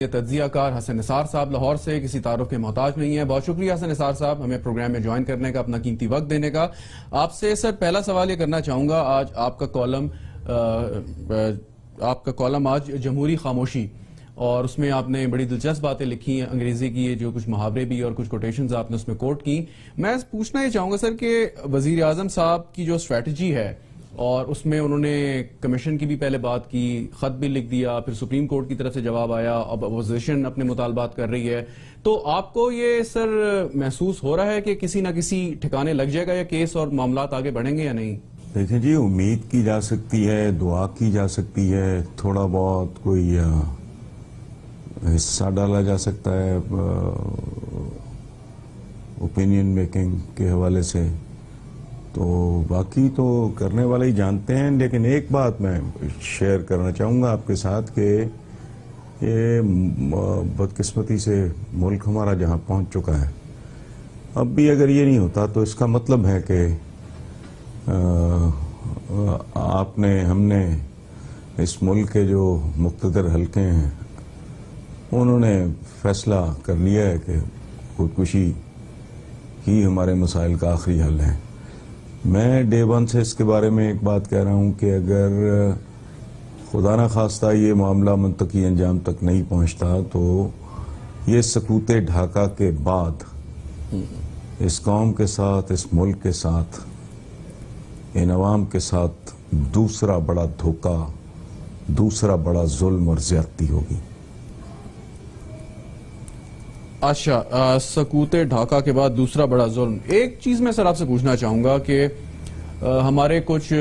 یہ تجزیہ کار حسن نثار صاحب لاہور سے کسی تعارف کے محتاج نہیں ہے. بہت شکریہ حسن نثار صاحب ہمیں پروگرام میں جوائن کرنے کا، اپنا قیمتی وقت دینے کا. آپ سے سر پہلا سوال یہ کرنا چاہوں گا، آج آپ کا کالم آج جمہوری خاموشی، اور اس میں آپ نے بڑی دلچسپ باتیں لکھی ہیں انگریزی کی، جو کچھ محاورے بھی اور کچھ کوٹیشنز آپ نے اس میں کوٹ کی. میں پوچھنا یہ چاہوں گا سر کہ وزیر اعظم صاحب کی جو اسٹریٹجی ہے، اور اس میں انہوں نے کمیشن کی بھی پہلے بات کی، خط بھی لکھ دیا، پھر سپریم کورٹ کی طرف سے جواب آیا، اب اپوزیشن اپنے مطالبات کر رہی ہے، تو آپ کو یہ سر محسوس ہو رہا ہے کہ کسی نہ کسی ٹھکانے لگ جائے گا یا کیس اور معاملات آگے بڑھیں گے یا نہیں؟ دیکھیں جی، امید کی جا سکتی ہے، دعا کی جا سکتی ہے، تھوڑا بہت کوئی حصہ ڈالا جا سکتا ہے اوپینین میکنگ کے حوالے سے، تو باقی تو کرنے والے ہی جانتے ہیں. لیکن ایک بات میں شیئر کرنا چاہوں گا آپ کے ساتھ کہ یہ بدقسمتی سے ملک ہمارا جہاں پہنچ چکا ہے، اب بھی اگر یہ نہیں ہوتا تو اس کا مطلب ہے کہ ہم نے اس ملک کے جو مقتدر حلقے ہیں انہوں نے فیصلہ کر لیا ہے کہ خودکشی ہی ہمارے مسائل کا آخری حل ہے. میں ڈے ون سے اس کے بارے میں ایک بات کہہ رہا ہوں کہ اگر خدا نہ خواستہ یہ معاملہ منطقی انجام تک نہیں پہنچتا تو یہ سکوت ڈھاکہ کے بعد اس قوم کے ساتھ، اس ملک کے ساتھ، ان عوام کے ساتھ دوسرا بڑا دھوکہ، دوسرا بڑا ظلم اور زیادتی ہوگی. اچھا، سکوت ڈھاکہ کے بعد دوسرا بڑا ظلم. ایک چیز میں سر آپ سے پوچھنا چاہوں گا کہ ہمارے کچھ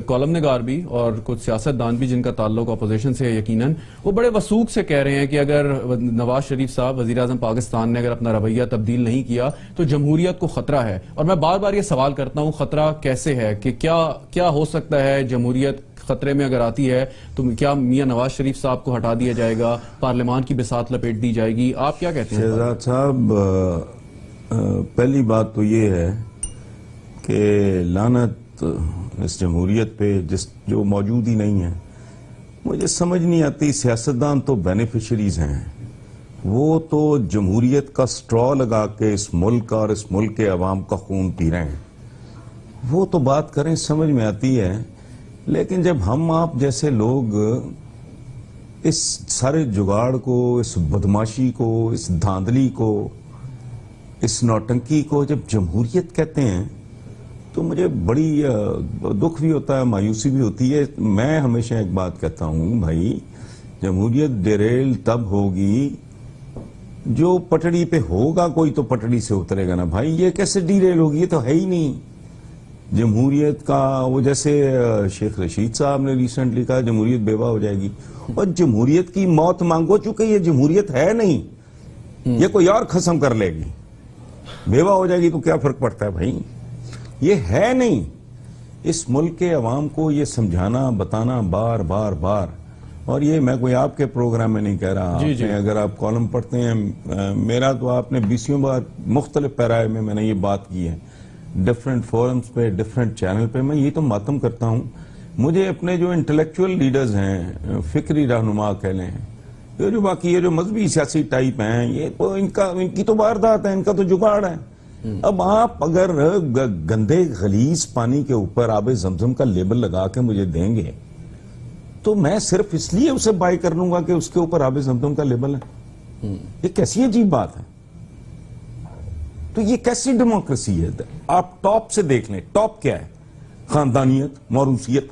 کالم نگار بھی اور کچھ سیاستدان بھی جن کا تعلق اپوزیشن سے ہے یقیناً، وہ بڑے وثوق سے کہہ رہے ہیں کہ اگر نواز شریف صاحب وزیر اعظم پاکستان نے اگر اپنا رویہ تبدیل نہیں کیا تو جمہوریت کو خطرہ ہے. اور میں بار بار یہ سوال کرتا ہوں، خطرہ کیسے ہے، کہ کیا ہو سکتا ہے جمہوریت خطرے میں اگر آتی ہے تو کیا میاں نواز شریف صاحب کو ہٹا دیا جائے گا، پارلیمان کی بساط لپیٹ دی جائے گی؟ آپ کیا کہتے ہیں؟ شہزاد صاحب، پہلی بات تو یہ ہے کہ لعنت اس جمہوریت پہ جو موجود ہی نہیں ہے. مجھے سمجھ نہیں آتی، سیاستدان تو بینیفیشریز ہیں، وہ تو جمہوریت کا سٹرا لگا کے اس ملک اور اس ملک کے عوام کا خون پی رہے ہیں. وہ تو بات کریں سمجھ میں آتی ہے، لیکن جب ہم آپ جیسے لوگ اس سارے جگاڑ کو، اس بدماشی کو، اس دھاندلی کو، اس نوٹنکی کو جب جمہوریت کہتے ہیں تو مجھے بڑی دکھ بھی ہوتا ہے، مایوسی بھی ہوتی ہے. میں ہمیشہ ایک بات کہتا ہوں، بھائی جمہوریت ڈیریل تب ہوگی جو پٹڑی پہ ہوگا، کوئی تو پٹڑی سے اترے گا نا بھائی. یہ کیسے ڈیریل ہوگی؟ یہ تو ہے ہی نہیں. جمہوریت کا وہ جیسے شیخ رشید صاحب نے ریسنٹلی کہا جمہوریت بیوہ ہو جائے گی، اور جمہوریت کی موت مانگو، چونکہ یہ جمہوریت ہے نہیں، یہ کوئی اور قسم کر لے گی. بیوہ ہو جائے گی تو کیا فرق پڑتا ہے بھائی؟ یہ ہے نہیں. اس ملک کے عوام کو یہ سمجھانا، بتانا بار بار بار، اور یہ میں کوئی آپ کے پروگرام میں نہیں کہہ رہا. اگر آپ کالم پڑھتے ہیں میرا، تو آپ نے 20 بار مختلف پیرائے میں نے یہ بات کی ہے، ڈیفرنٹ فورمز پہ، ڈیفرنٹ چینل پہ. میں یہ تو ماتم کرتا ہوں، مجھے اپنے جو انٹلیکچول لیڈرز ہیں، فکری رہنما کہہ لیں، یہ جو باقی یہ جو مذہبی سیاسی ٹائپ ہیں، یہ تو ان کی تو واردات ہے، ان کا تو جگاڑ ہے. اب آپ اگر گندے غلیظ پانی کے اوپر آب زمزم کا لیبل لگا کے مجھے دیں گے تو میں صرف اس لیے اسے بائی کر لوں گا کہ اس کے اوپر آب زمزم کا لیبل ہے. یہ کیسی عجیب بات ہے؟ تو یہ کیسی ڈیموکریسی ہے؟ آپ ٹاپ سے دیکھ لیں، ٹاپ کیا ہے؟ خاندانیت، موروثیت،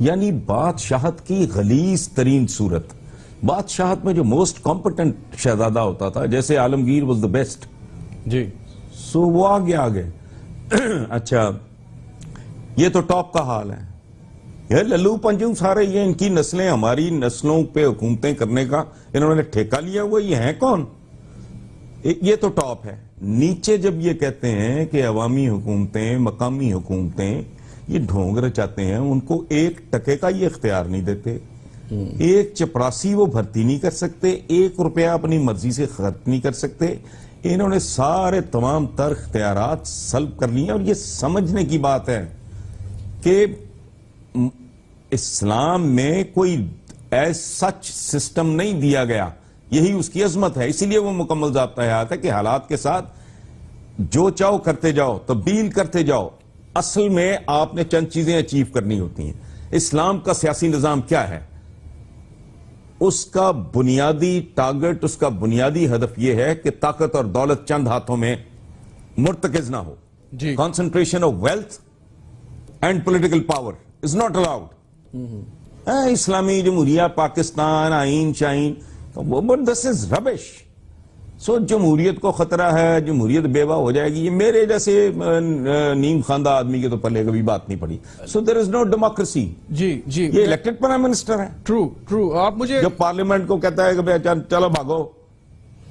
یعنی بادشاہت کی غلیظ ترین صورت. بادشاہت میں جو موسٹ کمپٹنٹ شہزادہ ہوتا تھا، جیسے عالمگیر واز دا بیسٹ، جی، سو وہ آگے. اچھا، یہ تو ٹاپ کا حال ہے. یہ للو پنجو سارے، یہ ان کی نسلیں ہماری نسلوں پہ حکومتیں کرنے کا انہوں نے ٹھیکہ لیا ہوا. یہ ہیں کون؟ یہ تو ٹاپ ہے. نیچے جب یہ کہتے ہیں کہ عوامی حکومتیں، مقامی حکومتیں یہ ڈھونگ رچاتے ہیں، ان کو 1 ٹکے کا یہ اختیار نہیں دیتے، 1 چپراسی وہ بھرتی نہیں کر سکتے، 1 روپیہ اپنی مرضی سے خرچ نہیں کر سکتے. انہوں نے سارے تمام تر اختیارات سلب کر لیے. اور یہ سمجھنے کی بات ہے کہ اسلام میں کوئی ایز سچ سسٹم نہیں دیا گیا یہی اس کی عظمت ہے. اسی لیے وہ مکمل ضابطہ حیات ہے کہ حالات کے ساتھ جو چاہو کرتے جاؤ, تبدیل کرتے جاؤ. اصل میں آپ نے چند چیزیں اچیو کرنی ہوتی ہیں. اسلام کا سیاسی نظام کیا ہے؟ اس کا بنیادی ٹارگٹ, اس کا بنیادی ہدف یہ ہے کہ طاقت اور دولت چند ہاتھوں میں مرتکز نہ ہو. جی. Concentration of wealth and political power is not allowed. اسلامی جمہوریہ پاکستان, آئین شاہین, but this is rubbish. سو جمہوریت کو خطرہ ہے, جمہوریت بیوہ ہو جائے گی, یہ میرے جیسے نیم خواندہ آدمی کے تو پلے کبھی بات نہیں پڑی. سو there is no democracy. جی جی, یہ الیکٹڈ پرائم منسٹر ہے ٹرو. آپ مجھے جو پارلیمنٹ کو کہتا ہے کہ چلو بھاگو,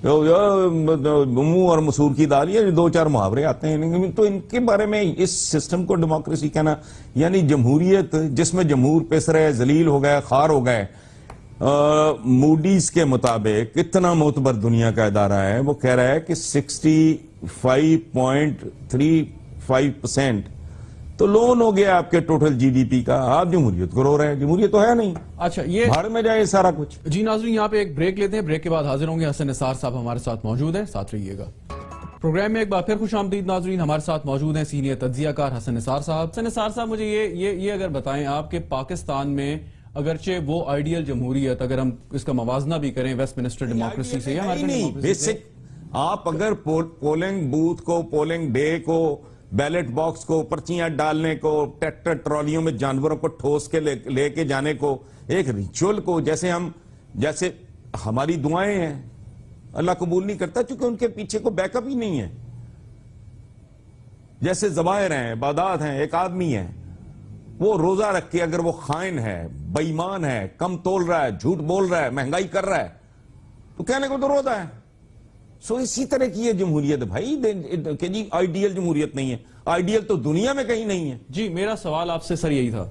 منہ اور مسور کی دال, یہ 2-4 محاورے آتے ہیں, تو ان کے بارے میں اس سسٹم کو ڈیموکریسی کہنا, یعنی جمہوریت جس میں جمہور پیس رہے, ذلیل ہو گئے, خوار ہو گئے. موڈیز کے مطابق اتنا معتبر دنیا کا ادارہ ہے, وہ کہہ رہا ہے کہ 65.35% تو لون ہو گیا آپ کے ٹوٹل جی ڈی پی کا. آپ جمہوریت کو رو رہے ہیں, جمہوریت تو ہے نہیں. اچھا, یہ بھاڑ میں جائے سارا کچھ. جی ناظرین, یہاں پہ ایک بریک لیتے ہیں, بریک کے بعد حاضر ہوں گے. حسن نثار صاحب ہمارے ساتھ موجود ہیں, ساتھ رہیے گا. پروگرام میں ایک بار پھر خوش آمدید ناظرین. ہمارے ساتھ موجود ہیں سینئر تجزیہ کار حسن نثار صاحب. حسن نثار صاحب, مجھے یہ اگر بتائیں آپ کہ پاکستان میں اگرچہ وہ آئیڈیل جمہوریت, اگر ہم اس کا موازنہ بھی کریں ویسٹ منسٹر ڈیموکریسی سے, نہیں بیسک, آپ اگر پولنگ بوتھ کو, پولنگ ڈے کو, بیلٹ باکس کو, پرچیاں ڈالنے کو, ٹریکٹر ٹرالیوں میں جانوروں کو ٹھوس کے لے کے جانے کو, ایک ریچول کو, جیسے ہماری دعائیں ہیں, اللہ قبول نہیں کرتا چونکہ ان کے پیچھے کو بیک اپ ہی نہیں ہے. جیسے ظواہر ہیں, عبادات ہیں, ایک آدمی ہے وہ روزہ رکھ کے اگر وہ خائن ہے, بے ایمان ہے, کم تول رہا ہے, جھوٹ بول رہا ہے, مہنگائی کر رہا ہے, تو کہنے کو تو روزہ ہے. سو اسی طرح کی یہ جمہوریت بھائی, کہ جی آئیڈیل جمہوریت نہیں ہے. آئیڈیل تو دنیا میں کہیں نہیں ہے. جی, میرا سوال آپ سے سر یہی تھا.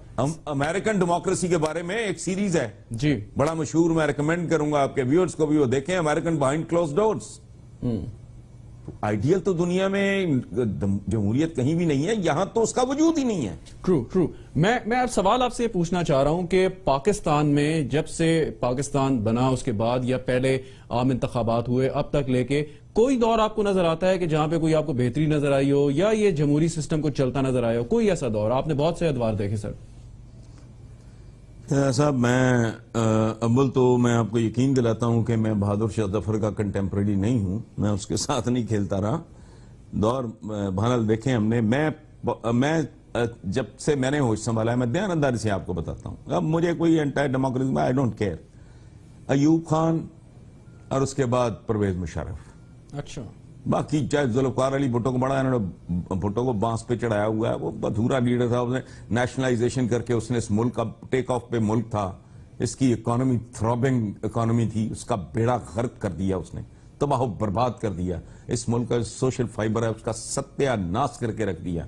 امریکن ڈیموکریسی کے بارے میں ایک سیریز ہے جی, بڑا مشہور, میں ریکمینڈ کروں گا آپ کے ویورز کو بھی وہ دیکھیں, American behind closed doors. Ideal تو دنیا میں جمہوریت کہیں بھی نہیں ہے, یہاں تو اس کا وجود ہی نہیں ہے. ٹرو. میں سوال آپ سے یہ پوچھنا چاہ رہا ہوں کہ پاکستان میں جب سے پاکستان بنا اس کے بعد یا پہلے عام انتخابات ہوئے اب تک لے کے, کوئی دور آپ کو نظر آتا ہے کہ جہاں پہ کوئی آپ کو بہتری نظر آئی ہو یا یہ جمہوری سسٹم کو چلتا نظر آیا ہو؟ کوئی ایسا دور؟ آپ نے بہت سے ادوار دیکھے سر. صاحب, میں اول تو میں آپ کو یقین دلاتا ہوں کہ میں بہادر شاہ ظفر کا کنٹمپریری نہیں ہوں, میں اس کے ساتھ نہیں کھیلتا رہا. دور بہرحال دیکھیں ہم نے, میں جب سے میں نے ہوش سنبھالا ہے, میں دیانتداری سے آپ کو بتاتا ہوں. اب مجھے کوئی anti democracy, I don't care. Ayub Khan اور اس کے بعد پرویز مشرف, اچھا, باقی چاہے ذوالفقار علی بھٹو کو بڑا, انہوں نے بھٹو کو بانس پہ چڑھایا ہوا ہے, وہ ادھورا لیڈر تھا, اس نے نیشنلائزیشن کر کے اس نے اس ملک کا ٹیک آف پہ ملک تھا, اس کی اکانومی تھرابنگ اکانومی تھی, اس کا بیڑا غرق کر دیا, اس نے تباہ و برباد کر دیا. اس ملک کا سوشل فائبر ہے اس کا ستیہ ناش کر کے رکھ دیا.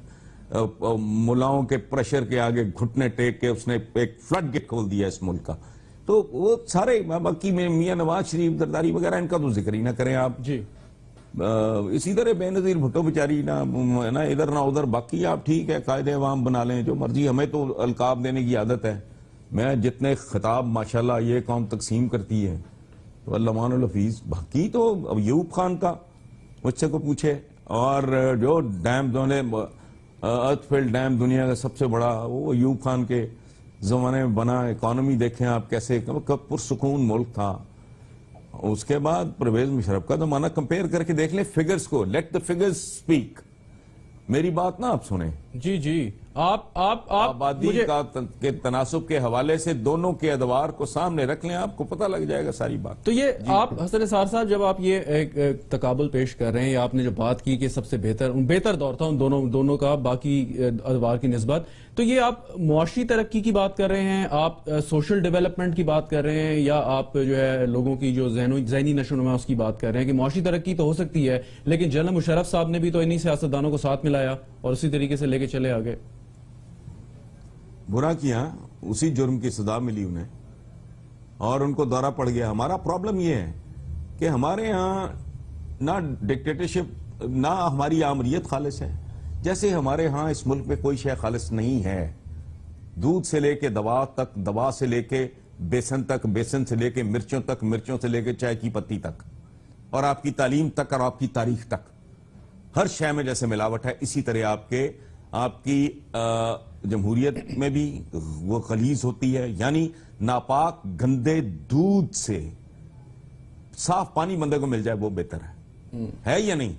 ملاؤں کے پریشر کے آگے گھٹنے ٹیک کے اس نے ایک فلڈ گیٹ کھول دیا اس ملک کا. تو وہ سارے باقی میں میاں نواز شریف, زرداری وغیرہ, ان کا تو ذکر ہی نہ کریں آپ. جی, اسی طرح بے نظیر بھٹو بیچاری, نہ ادھر نہ ادھر. باقی آپ ٹھیک ہے, قائد عوام بنا لیں جو مرضی, ہمیں تو القاب دینے کی عادت ہے. میں جتنے خطاب ماشاءاللہ یہ قوم تقسیم کرتی ہے تو اللہمان الحفیظ. باقی تو ایوب خان کا مجھ سے کو پوچھے, اور جو ڈیم ارتھ فیلڈ ڈیم دنیا کا سب سے بڑا, وہ ایوب خان کے زمانے میں بنا. اکانومی دیکھیں آپ کیسے پرسکون ملک تھا. اس کے بعد پرویز مشرف کا زمانہ کمپیئر کر کے دیکھ لیں فگرز کو. Let the figures speak. میری بات نہ آپ سنیں. جی, آپ آبادی کے تناسب کے حوالے سے دونوں کے ادوار کو سامنے رکھ لیں, آپ کو پتہ لگ جائے گا ساری بات. تو یہ آپ حسن نثار صاحب, جب آپ یہ ایک تقابل پیش کر رہے ہیں, یا آپ نے جو بات کی کہ سب سے بہتر دور تھا ان دونوں کا باقی ادوار کی نسبت, تو یہ آپ معاشی ترقی کی بات کر رہے ہیں, آپ سوشل ڈیولپمنٹ کی بات کر رہے ہیں, یا آپ جو ہے لوگوں کی جو ذہنی نشو و نما اس کی بات کر رہے ہیں کہ معاشی ترقی تو ہو سکتی ہے, لیکن جنرل مشرف صاحب نے بھی تو انہی سیاستدانوں کو ساتھ ملایا اور اسی طریقے سے لے کے چلے آگے. برا کیا, اسی جرم کی سزا ملی انہیں اور ان کو دورہ پڑ گیا. ہمارا پرابلم یہ ہے کہ ہمارے ہاں نہ ڈکٹیٹرشپ نہ ہماری آمریت خالص ہے. جیسے ہمارے ہاں اس ملک میں کوئی شے خالص نہیں ہے, دودھ سے لے کے دوا تک, دوا سے لے کے بیسن تک, بیسن سے لے کے مرچوں تک, مرچوں سے لے کے چائے کی پتی تک, اور آپ کی تعلیم تک, اور آپ کی تاریخ تک, ہر شے میں جیسے ملاوٹ ہے, اسی طرح آپ کی جمہوریت میں بھی وہ غلیظ ہوتی ہے. یعنی ناپاک گندے دودھ سے صاف پانی بندے کو مل جائے وہ بہتر ہے یا نہیں؟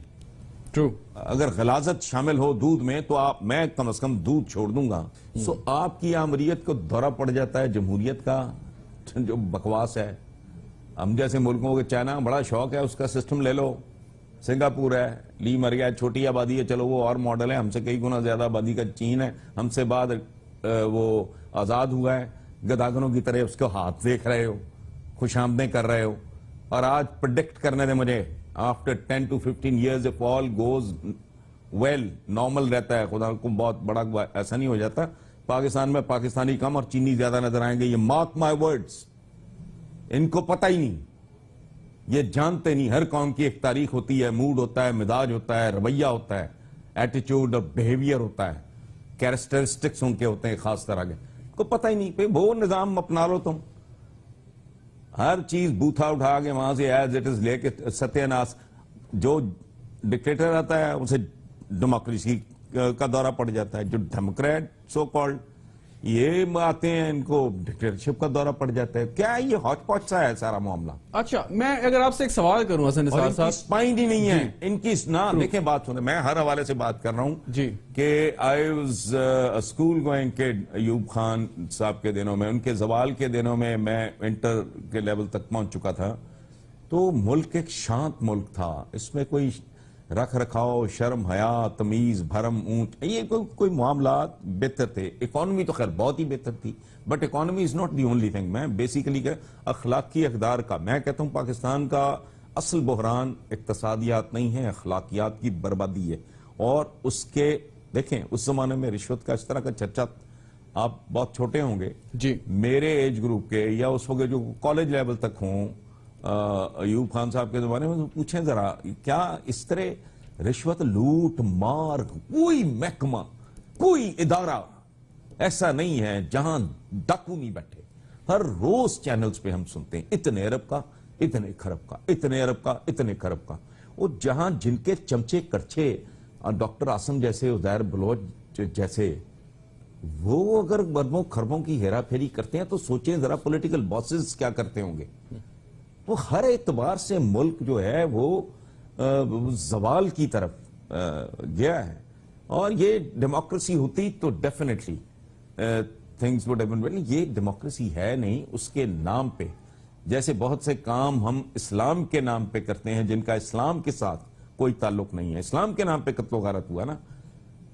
ٹرو. اگر غلاظت شامل ہو دودھ میں تو میں کم از کم دودھ چھوڑ دوں گا. سو آپ کی آمریت کو دورہ پڑ جاتا ہے جمہوریت کا جو بکواس ہے. ہم جیسے ملکوں کے چائنا بڑا شوق ہے, اس کا سسٹم لے لو. سنگاپور ہے, لی مر گیا, چھوٹی آبادی ہے, چلو وہ اور ماڈل ہے, ہم سے کئی گنا زیادہ آبادی کا چین ہے, ہم سے بعد وہ آزاد ہوا ہے, گداگروں کی طرح اس کو ہاتھ دیکھ رہے ہو, خوش آمدیں کر رہے ہو. اور آج پریڈکٹ کرنے دیں مجھے, after 10 to 15 years if all goes well, normal رہتا ہے, خدا کو بہت بڑا ایسا نہیں ہو جاتا, پاکستان میں پاکستانی کم اور چینی زیادہ نظر آئیں گے. یہ مارک مائی ورڈز, ان کو پتہ ہی نہیں, یہ جانتے نہیں. ہر قوم کی ایک تاریخ ہوتی ہے, موڈ ہوتا ہے, مزاج ہوتا ہے, رویہ ہوتا ہے, ایٹیچیوڈ اور بیہیویئر ہوتا ہے, کیریکٹرسٹکس ان کے ہوتے ہیں خاص طرح کے. کو پتہ ہی نہیں. وہ نظام اپنا لو تم, ہر چیز بوتھا اٹھا کے وہاں سے ایز اٹ از لے کے ستیہ ناس. جو ڈکٹیٹر آتا ہے اسے ڈیموکریسی کا دورہ پڑ جاتا ہے. جو ڈیموکریٹ سو کالڈ یہ آتے ہیں, ان کو ڈکٹیٹرشپ کا دورہ پڑ جاتا ہے. کیا یہ ہاچ پاچ سا ہے سارا معاملہ؟ اچھا, میں اگر آپ سے ایک سوال کروں حسن نثار صاحب, اسپائن ہی نہیں ہے ان کی. نہ دیکھیں, بات سنیں, میں ہر حوالے سے بات کر رہا ہوں جی, کہ آئی واز اسکول گوئنگ کڈ. ایوب خان صاحب کے دنوں میں, ان کے زوال کے دنوں میں انٹر کے لیول تک پہنچ چکا تھا. تو ملک ایک شانت ملک تھا, اس میں کوئی رکھ رکھاؤ, شرم, حیا, تمیز, بھرم, اونچ, یہ کوئی معاملات بہتر تھے. اکانومی تو خیر بہت ہی بہتر تھی, but economy is not the only thing. میں بیسیکلی اخلاقی اقدار کا میں کہتا ہوں پاکستان کا اصل بحران اقتصادیات نہیں ہے, اخلاقیات کی بربادی ہے. اور اس کے دیکھیں, اس زمانے میں رشوت کا اس طرح کا چرچا, آپ بہت چھوٹے ہوں گے جی, میرے ایج گروپ کے, یا اس وقت جو کالج لیول تک ہوں, ایوب خان صاحب کے زمانے میں پوچھیں ذرا, کیا اس طرح رشوت, لوٹ مار, کوئی محکمہ, کوئی ادارہ ایسا نہیں ہے جہاں ڈاکو نہیں بیٹھے. ہر روز چینلز پہ ہم سنتے ہیں اتنے ارب کا, اتنے خرب کا, اتنے ارب کا, اتنے خرب کا. وہ جہاں جن کے چمچے کرچے, ڈاکٹر عاصم جیسے, عزیر بلوچ جیسے, وہ اگر اربوں خربوں کی ہیرا پھیری کرتے ہیں تو سوچیں ذرا پولیٹیکل باسز کیا کرتے ہوں گے. وہ ہر اعتبار سے ملک جو ہے وہ زوال کی طرف گیا ہے. اور یہ ڈیموکریسی ہوتی تو definitely things would have been well. یہ ڈیموکریسی ہے نہیں. اس کے نام پہ جیسے بہت سے کام ہم اسلام کے نام پہ کرتے ہیں جن کا اسلام کے ساتھ کوئی تعلق نہیں ہے. اسلام کے نام پہ قتل و غارت ہوا نا,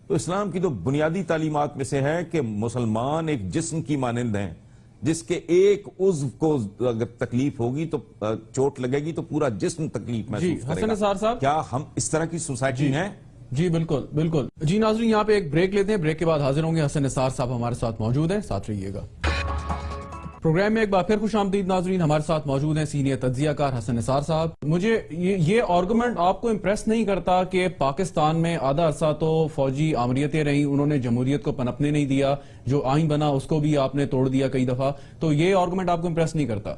تو اسلام کی تو بنیادی تعلیمات میں سے ہے کہ مسلمان ایک جسم کی مانند ہیں, جس کے ایک عضو کو اگر تکلیف ہوگی تو چوٹ لگے گی تو پورا جسم تکلیف محسوس کرے گا. حسن نثار صاحب, کیا ہم اس طرح کی سوسائٹی ہیں؟ جی بالکل بالکل. جی ناظرین, یہاں پہ ایک بریک لیتے ہیں, بریک کے بعد حاضر ہوں گے. حسن نثار صاحب ہمارے ساتھ موجود ہیں, ساتھ رہیے گا. پروگرام میں ایک بار پھر خوش آمدید ناظرین. ہمارے ساتھ موجود ہیں سینئر تجزیہ کار حسن نثار صاحب. مجھے یہ آرگومنٹ آپ کو امپریس نہیں کرتا کہ پاکستان میں آدھا عرصہ تو فوجی آمریتیں رہیں, انہوں نے جمہوریت کو پنپنے نہیں دیا, جو آئین بنا اس کو بھی آپ نے توڑ دیا کئی دفعہ, تو یہ آرگومنٹ آپ کو امپریس نہیں کرتا؟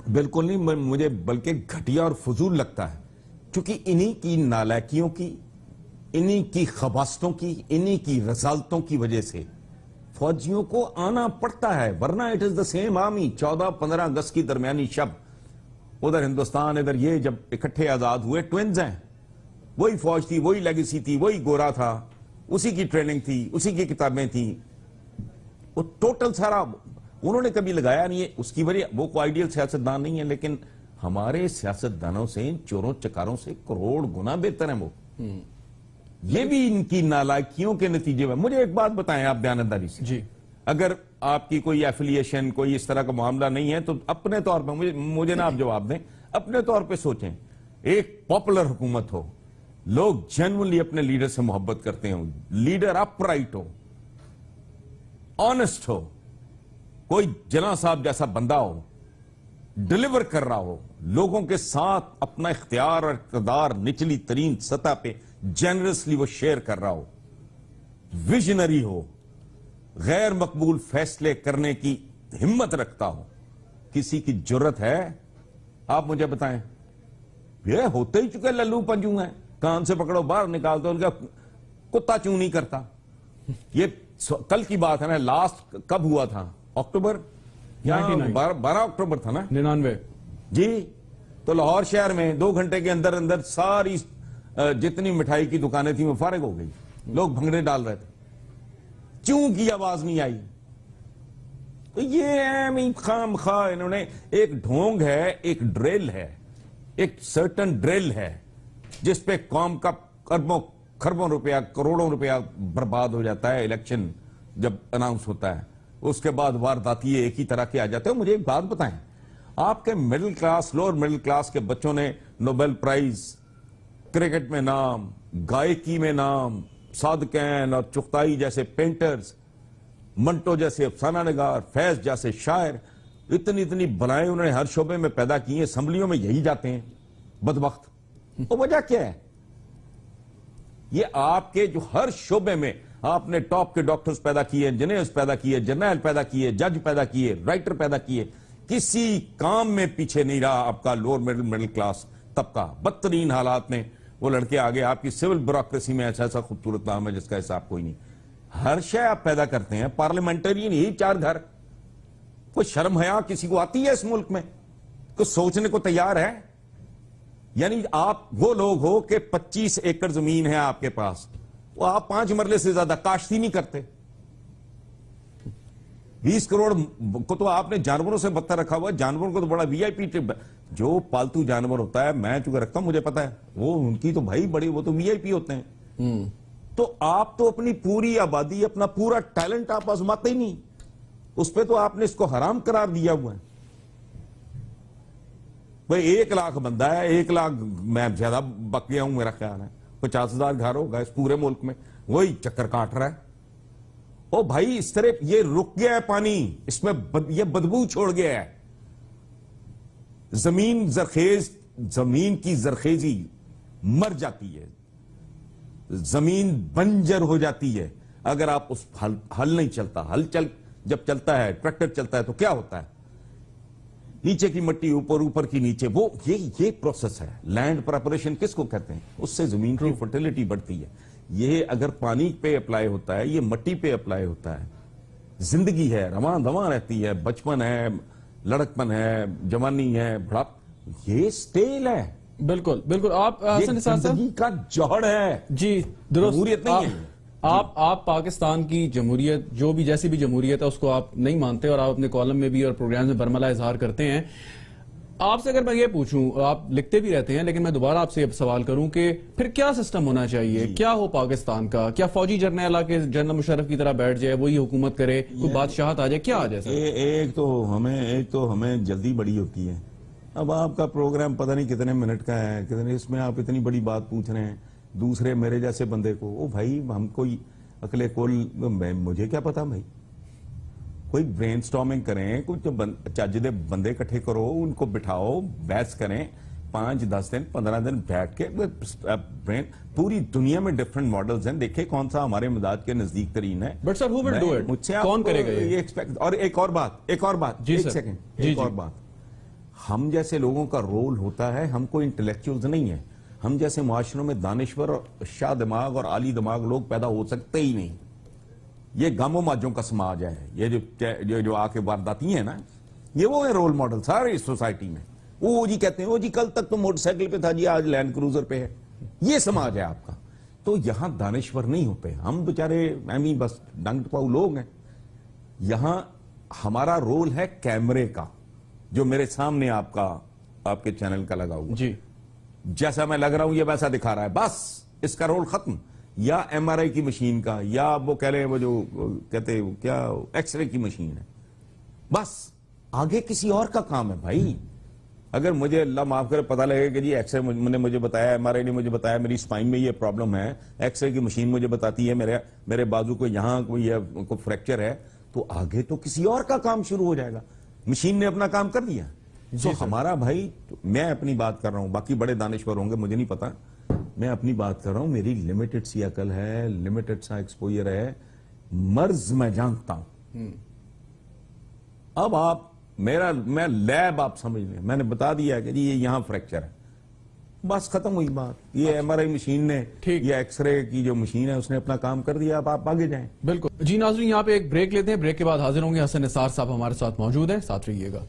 بالکل نہیں, مجھے بلکہ گھٹیا اور فضول لگتا ہے. کیونکہ انہی کی نالائکیوں کی, انہی کی خباستوں کی, انہی کی رسالتوں کی وجہ سے فوجیوں کو آنا پڑتا ہے, ورنہ it is the same army. 14-15 اگست کی درمیانی شب, ادھر ہندوستان ادھر یہ جب اکٹھے آزاد ہوئے, ٹوینز ہیں, وہی فوج تھی, وہی لیگیسی تھی, وہی گورا تھا, اسی کی ٹریننگ تھی, اسی کی کتابیں تھیں, وہ ٹوٹل سارا انہوں نے کبھی لگایا نہیں ہے. اس کی وجہ وہ کوئی آئیڈیل سیاستدان نہیں ہے, لیکن ہمارے سیاستدانوں سے, چوروں چکاروں سے کروڑ گنا بہتر ہیں وہ. یہ بھی ان کی نالائکیوں کے نتیجے میں. مجھے ایک بات بتائیں آپ دیانتداری سے, جی, اگر آپ کی کوئی ایفیلیشن, کوئی اس طرح کا معاملہ نہیں ہے تو اپنے طور پہ مجھے نہ آپ جواب دیں, اپنے طور پہ سوچیں. ایک پاپولر حکومت ہو, لوگ جنرلی اپنے لیڈر سے محبت کرتے ہوں, لیڈر اپ رائٹ ہو, آنےسٹ ہو, کوئی جناح صاحب جیسا بندہ ہو, ڈیلیور کر رہا ہو, لوگوں کے ساتھ اپنا اختیار اور اقتدار نچلی ترین سطح پہ جنرسلی وہ شیئر کر رہا ہو, ویژنری ہو, غیر مقبول فیصلے کرنے کی ہمت رکھتا ہو, کسی کی جرت ہے؟ آپ مجھے بتائیں. یہ ہوتے ہی چکے للو پنجو ہیں, کان سے پکڑو باہر نکال دو, ان کا کتا چوں نہیں کرتا. یہ کل کی بات ہے نا, لاسٹ کب ہوا تھا؟ اکتوبر یا 12 اکتوبر تھا نا, 99. جی. تو لاہور شہر میں 2 گھنٹے کے اندر اندر ساری جتنی مٹھائی کی دکانیں تھیں وہ فارغ ہو گئی, لوگ بھنگڑے ڈال رہے تھے, چوں کی آواز نہیں آئی. تو یہ خام خواہ انہوں نے ایک ڈھونگ ہے, ایک ڈرل ہے, ایک سرٹن ڈرل ہے جس پہ قوم کا اربوں خربوں روپیہ کروڑوں روپیہ برباد ہو جاتا ہے. الیکشن جب اناؤنس ہوتا ہے اس کے بعد وارداتی ایک ہی طرح کے آ جاتے ہیں. مجھے ایک بات بتائیں, آپ کے middle class, lower middle class کے بچوں نے نوبل پرائز, کرکٹ میں نام, گائکی میں نام, صادقین اور چغتائی جیسے پینٹرز, منٹو جیسے افسانہ نگار, فیض جیسے شاعر, اتنی بلائیں انہوں نے ہر شعبے میں پیدا کی ہیں. اسمبلیوں میں یہی جاتے ہیں بدبخت. تو وجہ کیا ہے؟ یہ آپ کے جو ہر شعبے میں آپ نے ٹاپ کے ڈاکٹرز پیدا کیے, انجینئرز پیدا کیے, جرنیل پیدا کیے, جج پیدا کیے, رائٹر پیدا کیے, کسی کام میں پیچھے نہیں رہا آپ کا لوور مڈل کلاس طبقہ. بدترین حالات میں وہ لڑکے آگے. آپ کی سول بیوروکریسی میں ایسا خوبصورت نام ہے جس کا حساب کوئی نہیں. ہر شے آپ پیدا کرتے ہیں. پارلیمنٹرین ہی 4 گھر. کوئی شرم حیا کسی کو آتی ہے اس ملک میں؟ کچھ سوچنے کو تیار ہے؟ یعنی آپ وہ لوگ ہو کہ 25 ایکڑ زمین ہے آپ کے پاس, وہ آپ 5 مرلے سے زیادہ کاشت ہی نہیں کرتے. 20 کروڑ کو تو آپ نے جانوروں سے بدتر رکھا ہوا ہے. جانوروں کو تو بڑا وی آئی پی ٹرپ, جو پالتو جانور ہوتا ہے, میں چونکہ رکھتا ہوں مجھے پتا ہے, وہ ان کی تو بھائی بڑی, وہ تو وی آئی پی ہوتے ہیں. تو آپ تو اپنی پوری آبادی, اپنا پورا ٹیلنٹ آپ آزماتے ہی نہیں. اس پہ تو آپ نے اس کو حرام قرار دیا ہوا ہے. بھائی 1 لاکھ بندہ ہے, 1 لاکھ, میں زیادہ بک گیا ہوں میرا خیال ہے, 50,000 گھر ہوگا اس پورے ملک میں, وہی چکر کاٹ رہا ہے. او بھائی اس طرح یہ رک گیا ہے پانی, اس میں یہ بدبو چھوڑ گیا ہے. زمین کی زرخیزی مر جاتی ہے, زمین بنجر ہو جاتی ہے اگر آپ اس ہل نہیں چلتا. جب چلتا ہے, ٹریکٹر چلتا ہے تو کیا ہوتا ہے؟ نیچے کی مٹی اوپر, اوپر کی نیچے, وہ یہ پروسیس ہے. لینڈ پریپریشن کس کو کہتے ہیں؟ اس سے زمین کی فرٹیلٹی بڑھتی ہے. یہ اگر پانی پہ اپلائی ہوتا ہے, یہ مٹی پہ اپلائی ہوتا ہے, زندگی ہے, رواں دواں رہتی ہے, بچپن ہے, لڑکپن ہے, جوانی ہے, بڑھاپا, یہ سٹیل ہے. بالکل بالکل. آپ یہ زندگی کا جوہر ہے, جی درست. جمہوریت نہیں ہے. آپ پاکستان کی جمہوریت, جو بھی جیسی بھی جمہوریت ہے, اس کو آپ نہیں مانتے, اور آپ اپنے کالم میں بھی اور پروگرام میں برملا اظہار کرتے ہیں. آپ سے اگر میں یہ پوچھوں, آپ لکھتے بھی رہتے ہیں, لیکن میں دوبارہ آپ سے یہ سوال کروں کہ پھر کیا سسٹم ہونا چاہیے, کیا ہو پاکستان کا؟ کیا فوجی جرنیل آ کے جنرل مشرف کی طرح بیٹھ جائے, وہی حکومت کرے, کوئی بادشاہت آ جائے, کیا آ جائے سر؟ ایک تو ہمیں جلدی بڑی ہوتی ہے. اب آپ کا پروگرام پتہ نہیں کتنے منٹ کا ہے, اس میں آپ اتنی بڑی بات پوچھ رہے ہیں دوسرے میرے جیسے بندے کو. او بھائی, ہم کوئی عقل کل, مجھے کیا پتا بھائی, کوئی برین سٹارمنگ کریں, کوئی چاجدے بندے اکٹھے کرو, ان کو بٹھاؤ, بحث کریں, 5 10 دن 15 دن بیٹھ کے. برین, پوری دنیا میں ڈفرنٹ ماڈلز ہیں, دیکھیں کون سا ہمارے مزاج کے نزدیک ترین ہے. But sir, who will do it? مجھ سے کون کرے گا یہ؟ اور ایک اور بات, ایک سیکنڈ, ایک اور بات. ہم جیسے لوگوں کا رول ہوتا ہے, ہم کوئی انٹلیکچوئلز نہیں ہیں. ہم جیسے معاشروں میں دانشور اور شاہ دماغ اور عالی دماغ لوگ پیدا ہو سکتے ہی نہیں. یہ گاموں ماجوں کا سماج ہے, یہ جو آ کے وارداتی ہیں نا, یہ وہ ہیں رول ماڈل سارے اس سوسائٹی میں. وہ جی کہتے ہیں, وہ جی کل تک تو موٹر سائیکل پہ تھا, جی آج لینڈ کروزر پہ ہے. یہ سماج ہے آپ کا. تو یہاں دانشور نہیں ہوتے, ہم بیچارے بس ڈنگ ٹپاؤ لوگ ہیں. یہاں ہمارا رول ہے کیمرے کا, جو میرے سامنے آپ کے چینل کا لگا ہوا. جی, جیسا میں لگ رہا ہوں یہ ویسا دکھا رہا ہے, بس اس کا رول ختم. یا ایم آر آئی کی مشین کا, یا آپ وہ کہہ رہے ہیں وہ جو کہتے ہیں کیا ایکس رے کی مشین ہے, بس آگے کسی اور کا کام ہے بھائی. اگر مجھے اللہ معاف کرے پتہ لگے کہ جی ایکس رے نے مجھے بتایا, ایم آر آئی نے مجھے بتایا میری اسپائن میں یہ پرابلم ہے, ایکس رے کی مشین مجھے بتاتی ہے میرے بازو کو یہاں کوئی فریکچر ہے, تو آگے تو کسی اور کا کام شروع ہو جائے گا. مشین نے اپنا کام کر دیا. تو ہمارا بھائی, میں اپنی بات کر رہا ہوں, باقی بڑے دانشور ہوں گے مجھے نہیں پتا, میں اپنی بات کر رہا ہوں. میری لمیٹڈ سی عقل ہے, لمیٹڈ سا ایکسپوجر ہے, مرض میں جانتا ہوں. اب آپ میں لیب آپ سمجھ لیں، میں نے بتا دیا کہ جی یہ یہاں فریکچر ہے، بس ختم ہوئی بات. یہ ایم آر آئی مشین نے یا ایکس رے کی جو مشین ہے اس نے اپنا کام کر دیا، اب آپ آگے جائیں. بالکل جی ناظرین، یہاں پہ ایک بریک لیتے ہیں، بریک کے بعد حاضر ہوں گے. حسن نثار صاحب ہمارے ساتھ موجود ہیں، ساتھ رہیے گا.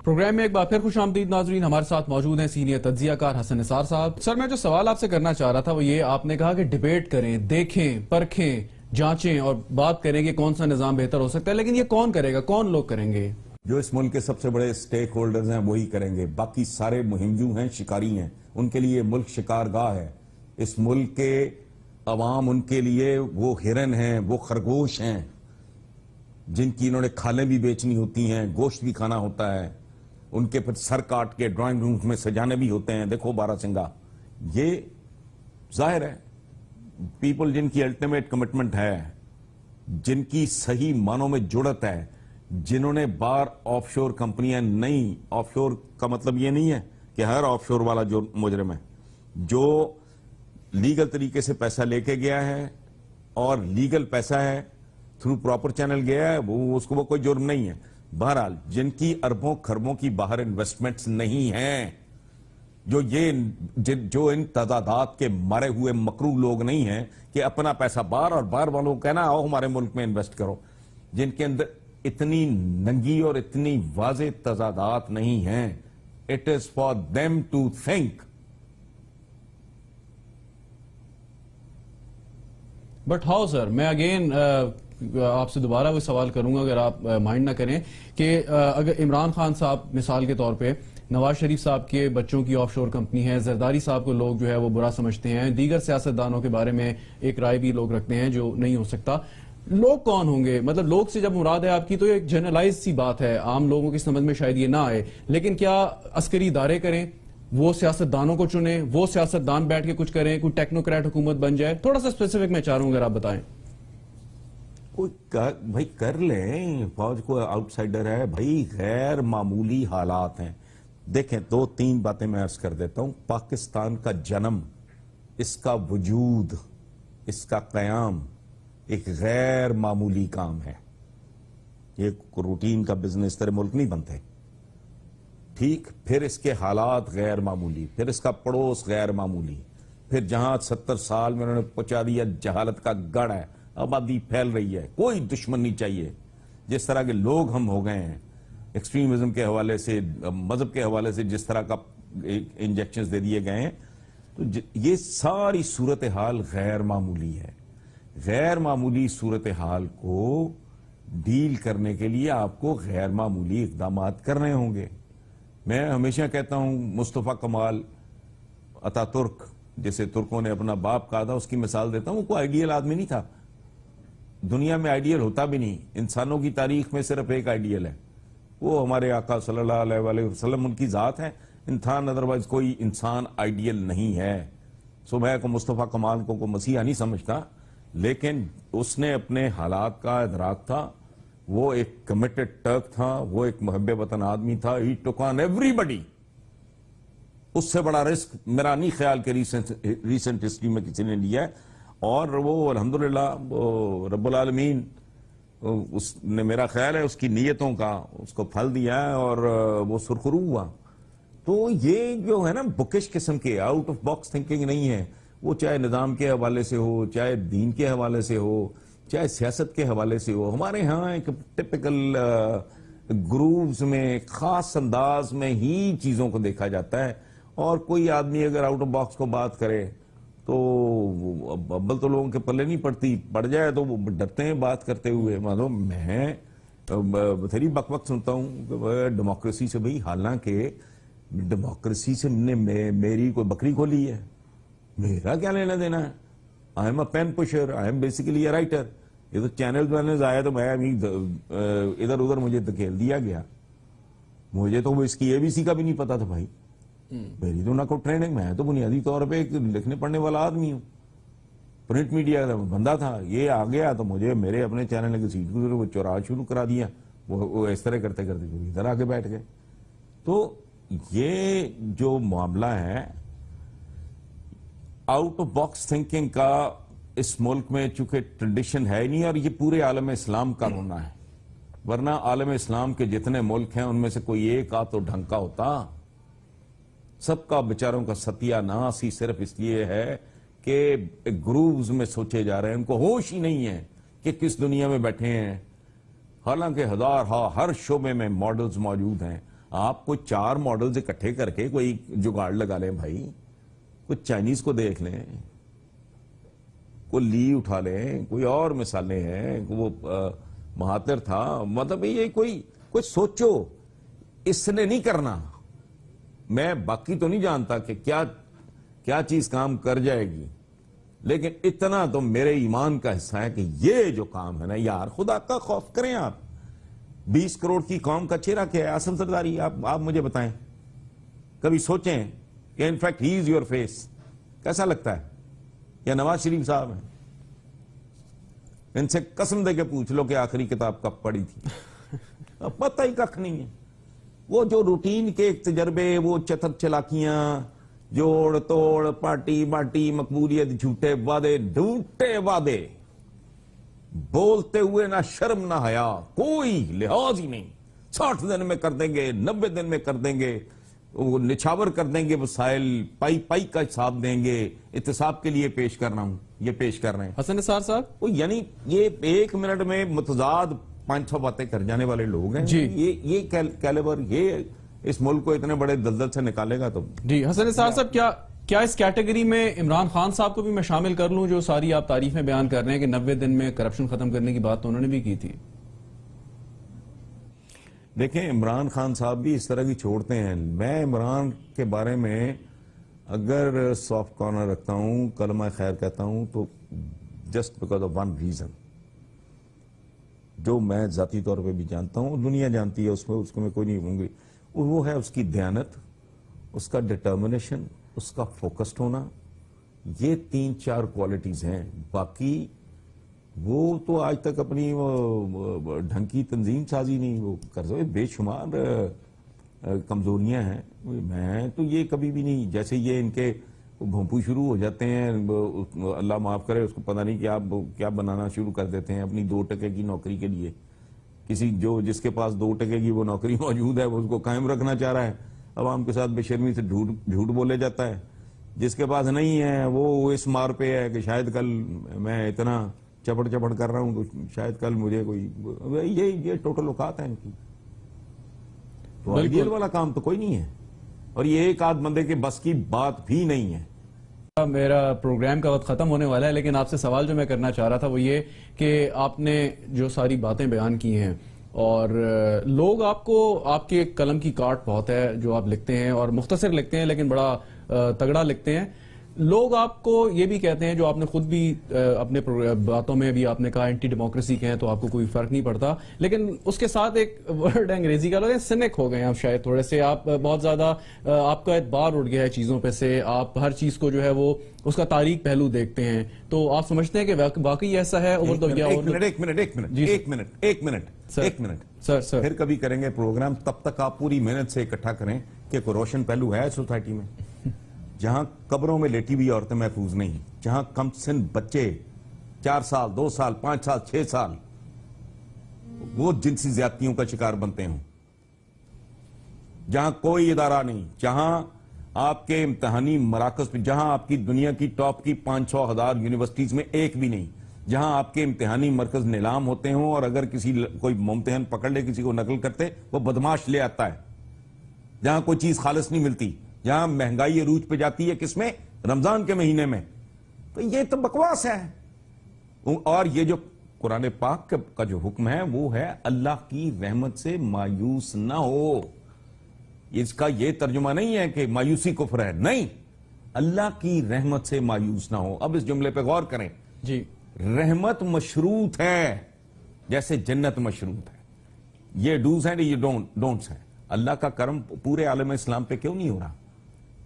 پروگرام میں ایک بار پھر خوش آمدید ناظرین. ہمارے ساتھ موجود ہیں سینئر تجزیہ کار حسن نثار صاحب. سر میں جو سوال آپ سے کرنا چاہ رہا تھا وہ یہ، آپ نے کہا کہ ڈیبیٹ کریں، دیکھیں، پرکھیں، جانچیں اور بات کریں کہ کون سا نظام بہتر ہو سکتا ہے، لیکن یہ کون کرے گا، کون لوگ کریں گے؟ جو اس ملک کے سب سے بڑے سٹیک ہولڈرز ہیں وہی کریں گے. باقی سارے مہمجو ہیں، شکاری ہیں، ان کے لیے ملک شکارگاہ ہے. اس ملک کے عوام ان کے لیے وہ ہرن ہیں، وہ خرگوش ہیں جن کی انہوں نے کھالیں بھی بیچنی ہوتی ہیں، گوشت بھی کھانا ہوتا ہے، ان کے پھر سر کاٹ کے ڈرائنگ رومز میں سجانے بھی ہوتے ہیں. دیکھو بارہ سنگا. یہ ظاہر ہے پیپل جن کی الٹیمیٹ کمٹمنٹ ہے، جن کی صحیح معنوں میں جڑت ہے، جنہوں نے بار آف شور کمپنیاں نہیں، آف شور کا مطلب یہ نہیں ہے کہ ہر آف شور والا جو مجرم ہے، جو لیگل طریقے سے پیسہ لے کے گیا ہے اور لیگل پیسہ ہے، تھرو پراپر چینل گیا ہے، وہ اس کو وہ کوئی جرم نہیں ہے. بہرحال جن کی اربوں خربوں کی باہر انویسٹمنٹس نہیں ہیں، جو ان تعدادات کے مرے ہوئے مکرو لوگ نہیں ہیں کہ اپنا پیسہ باہر اور باہر والوں کو کہنا آؤ ہمارے ملک میں انویسٹ کرو، جن کے اندر اتنی ننگی اور اتنی واضح تضادات نہیں ہیں. It is for them to think. But how sir, میں اگین آپ سے دوبارہ وہ سوال کروں گا اگر آپ مائنڈ نہ کریں کہ اگر عمران خان صاحب مثال کے طور پہ، نواز شریف صاحب کے بچوں کی آف شور کمپنی ہے، زرداری صاحب کو لوگ جو ہے وہ برا سمجھتے ہیں، دیگر سیاستدانوں کے بارے میں ایک رائے بھی لوگ رکھتے ہیں جو نہیں ہو سکتا. لوگ کون ہوں گے؟ مطلب لوگ سے جب مراد ہے آپ کی تو ایک جنرلائز سی بات ہے، عام لوگوں کی سمجھ میں شاید یہ نہ آئے، لیکن کیا عسکری ادارے کریں، وہ سیاستدانوں کو چنیں، وہ سیاستدان بیٹھ کے کچھ کریں، کوئی ٹیکنوکریٹ حکومت بن جائے؟ تھوڑا سا اسپیسیفک میں چاہ رہا ہوں اگر آپ بتائیں. بھائی کر لیں، فوج کو آؤٹ سائڈر ہے بھائی، غیر معمولی حالات ہیں. دیکھیں 2-3 باتیں میں عرض کر دیتا ہوں. پاکستان کا جنم، اس کا وجود، اس کا قیام ایک غیر معمولی کام ہے. یہ روٹین کا بزنس طرح ملک نہیں بنتے. ٹھیک، پھر اس کے حالات غیر معمولی، پھر اس کا پڑوس غیر معمولی، پھر جہاں 70 سال میں انہوں نے پہنچا دیا جہالت کا گڑھ ہے، آبادی پھیل رہی ہے، کوئی دشمن نہیں چاہیے. جس طرح کے لوگ ہم ہو گئے ہیں ایکسٹریمزم کے حوالے سے، مذہب کے حوالے سے جس طرح کا انجیکشنز دے دیے گئے ہیں، تو یہ ساری صورتحال غیر معمولی ہے. غیر معمولی صورتحال کو ڈیل کرنے کے لیے آپ کو غیر معمولی اقدامات کرنے ہوں گے. میں ہمیشہ کہتا ہوں مصطفیٰ کمال اتا ترک، جسے ترکوں نے اپنا باپ کہا تھا، اس کی مثال دیتا ہوں. وہ کوئی آئیڈیل آدمی نہیں تھا، دنیا میں آئیڈیل ہوتا بھی نہیں. انسانوں کی تاریخ میں صرف ایک آئیڈیل ہے، وہ ہمارے آقا صلی اللہ علیہ وآلہ وسلم، ان کی ذات ہے. انسان ادروائز کوئی انسان آئیڈیل نہیں ہے. صبح کو مصطفیٰ کمال کو کوئی مسیحا نہیں سمجھتا، لیکن اس نے اپنے حالات کا ادراک تھا. وہ ایک کمیٹڈ ٹرک تھا، وہ ایک محب وطن آدمی تھا. ہی ٹک آن ایوری بڈی. اس سے بڑا رسک میرا نہیں خیال کہ ریسنٹ ہسٹری میں کسی نے لیا ہے. اور وہ الحمدللہ رب العالمین، اس نے میرا خیال ہے اس کی نیتوں کا اس کو پھل دیا ہے اور وہ سرخرو ہوا. تو یہ جو ہے نا بکش قسم کے آؤٹ آف باکس تھنکنگ نہیں ہے. وہ چاہے نظام کے حوالے سے ہو، چاہے دین کے حوالے سے ہو، چاہے سیاست کے حوالے سے ہو. ہمارے ہاں ایک ٹپیکل گرووز میں، خاص انداز میں ہی چیزوں کو دیکھا جاتا ہے. اور کوئی آدمی اگر آؤٹ آف باکس کو بات کرے تو ابل تو لوگوں کے پلے نہیں پڑتی، پڑ جائے تو وہ ڈرتے ہیں بات کرتے ہوئے. معلوم میں بتھیری بک وقت سنتا ہوں ڈیموکریسی سے. بھئی حالانکہ ڈیموکریسی سے میری کوئی بکری کھولی ہے، میرا کیا لینا دینا ہے؟ I am a pen pusher, I am basically a writer. یہ تو چینل وینلز آیا تو میں ادھر ادھر مجھے دھکیل دیا گیا. مجھے تو وہ اس کی ABC کا بھی نہیں پتا تھا بھائی. میری تو نہ کوئی ٹریننگ، میں تو بنیادی طور پہ ایک لکھنے پڑھنے والا آدمی ہوں، پرنٹ میڈیا کا بندہ تھا. یہ آ گیا تو مجھے میرے اپنے چینل کے سیٹ کو چورا شروع کرا دیا. وہ اس طرح کرتے کرتے ادھر آ کے بیٹھ گئے. تو یہ جو معاملہ ہے آؤٹ آف باکس تھنکنگ کا، اس ملک میں چونکہ ٹریڈیشن ہے نہیں، اور یہ پورے عالم اسلام کا رونا ہے. ورنہ عالم اسلام کے جتنے ملک ہیں ان میں سے کوئی ایک تو ڈھنگ کا ہوتا. سب کا بیچاروں کا ستیہ ناس ہی صرف اس لیے ہے کہ گرووز میں سوچے جا رہے ہیں, ان کو ہوش ہی نہیں ہے کہ کس دنیا میں بیٹھے ہیں. حالانکہ ہر شعبے میں ماڈلز موجود ہیں. آپ کوئی 4 ماڈلز اکٹھے کر کے کوئی جگاڑ لگا لیں بھائی, کوئی چائنیز کو دیکھ لیں, کوئی لی اٹھا لیں, کوئی اور مثالیں ہیں. وہ مہاتر تھا, مطلب یہ کوئی سوچو. اس نے نہیں کرنا. میں باقی تو نہیں جانتا کہ کیا چیز کام کر جائے گی, لیکن اتنا تو میرے ایمان کا حصہ ہے کہ یہ جو کام ہے نا یار, خدا کا خوف کریں آپ. 20 کروڑ کی قوم کا چہرہ کیا ہے آصف زرداری؟ آپ مجھے بتائیں. کبھی سوچیں کہ in fact he is your face. کیسا لگتا ہے؟ یا نواز شریف صاحب ہیں؟ ان سے قسم دے کے پوچھ لو کہ آخری کتاب کب پڑھی تھی. پتہ ہی کخ نہیں ہے. وہ جو روٹین کے تجربے, وہ چتر چلاکیاں, جوڑ توڑ, پارٹی باٹی, مقبولیت, جھوٹے وعدے, ڈھوٹے وعدے, بولتے ہوئے نہ شرم نہ حیا, کوئی لحاظ ہی نہیں. 60 دن میں کر دیں گے, 90 دن میں کر دیں گے, وہ نچھاور کر دیں گے وسائل, پائی کا حساب دیں گے, احتساب کے لیے پیش کرنا ہوں, یہ پیش کر رہے ہیں. حسن نثار صاحب, یعنی یہ 1 منٹ میں متضاد 500 باتیں کر جانے والے لوگ ہیں. جی. یہ کیلیبر, یہ اس ملک کو اتنے بڑے دلدل سے نکالے گا تو. جی حسن نثار صاحب, کیا اس کیٹیگری میں عمران خان صاحب کو بھی میں شامل کر لوں, جو ساری آپ تعریفیں بیان کر رہے ہیں کہ 90 دن میں کرپشن ختم کرنے کی بات تو انہوں نے بھی کی تھی. دیکھیں, عمران خان صاحب بھی اس طرح کی چھوڑتے ہیں. میں عمران کے بارے میں اگر سافٹ کارنر رکھتا ہوں, کلمہ خیر کہتا ہوں, تو just because of one reason جو میں ذاتی طور پہ بھی جانتا ہوں, دنیا جانتی ہے, اس کو میں کوئی نہیں ہوں گی. وہ ہے اس کی دیانت, اس کا ڈٹرمنیشن, اس کا فوکسڈ ہونا. یہ 3-4 کوالٹیز ہیں. باقی وہ تو آج تک اپنی ڈھنگ کی تنظیم سازی نہیں وہ کر سکتے. بے شمار کمزوریاں ہیں. میں تو یہ کبھی بھی نہیں, جیسے یہ ان کے بھونپو شروع ہو جاتے ہیں, اللہ معاف کرے, اس کو پتہ نہیں کہ آپ کیا بنانا شروع کر دیتے ہیں اپنی 2 ٹکے کی نوکری کے لیے. جس کے پاس 2 ٹکے کی وہ نوکری موجود ہے, وہ اس کو قائم رکھنا چاہ رہا ہے, عوام کے ساتھ بے شرمی سے جھوٹ بولے جاتا ہے. جس کے پاس نہیں ہے وہ اس مار پہ ہے کہ شاید کل میں اتنا چپڑ کر رہا ہوں تو شاید کل مجھے کوئی, یہ ٹوٹل اوقات ہے ان کی. تو آئیڈیل والا کام تو کوئی نہیں ہے, اور یہ ایک آدھ بندے کے بس کی بات بھی نہیں ہے. میرا پروگرام کا وقت ختم ہونے والا ہے, لیکن آپ سے سوال جو میں کرنا چاہ رہا تھا وہ یہ کہ آپ نے جو ساری باتیں بیان کی ہیں, اور لوگ آپ کے قلم کی کاٹ بہت ہے جو آپ لکھتے ہیں, اور مختصر لکھتے ہیں لیکن بڑا تگڑا لکھتے ہیں. لوگ آپ کو یہ بھی کہتے ہیں, جو آپ نے خود بھی اپنے باتوں میں بھی آپ نے کہا اینٹی ڈیموکریسی کے ہیں تو آپ کو کوئی فرق نہیں پڑتا, لیکن اس کے ساتھ ایک ورڈ انگریزی کا لوگ سینک ہو گئے ہیں آپ شاید تھوڑے سے. آپ بہت زیادہ, آپ کا اعتبار اٹھ گیا ہے چیزوں پہ سے, آپ ہر چیز کو جو ہے وہ اس کا تاریخ پہلو دیکھتے ہیں. تو آپ سمجھتے ہیں کہ واقعی ایسا ہے؟ ایک منٹ سر, پھر کبھی کریں گے پروگرام, تب تک آپ پوری محنت سے اکٹھا کریں کہ کوئی روشن پہلو ہے سوسائٹی میں جہاں قبروں میں لیٹی ہوئی عورتیں محفوظ نہیں, جہاں کم سن بچے 4 سال 2 سال 5 سال 6 سال وہ جنسی زیادتیوں کا شکار بنتے ہوں, جہاں کوئی ادارہ نہیں, جہاں آپ کے امتحانی مراکز پہ, جہاں آپ کی دنیا کی ٹاپ کی 500,000 یونیورسٹیز میں ایک بھی نہیں, جہاں آپ کے امتحانی مرکز نیلام ہوتے ہوں, اور اگر کوئی ممتحن پکڑ لے کسی کو نقل کرتے وہ بدماش لے آتا ہے, جہاں کوئی چیز خالص نہیں ملتی, جہاں مہنگائی عروج پہ جاتی ہے, کس میں؟ رمضان کے مہینے میں. تو یہ تو بکواس ہے. اور یہ جو قرآن پاک کا جو حکم ہے وہ ہے اللہ کی رحمت سے مایوس نہ ہو. اس کا یہ ترجمہ نہیں ہے کہ مایوسی کفر ہے, نہیں, اللہ کی رحمت سے مایوس نہ ہو. اب اس جملے پہ غور کریں. جی, رحمت مشروط ہے جیسے جنت مشروط ہے. یہ ڈوز ہیں, یہ ڈونٹس ہیں. اللہ کا کرم پورے عالم اسلام پہ کیوں نہیں ہو رہا؟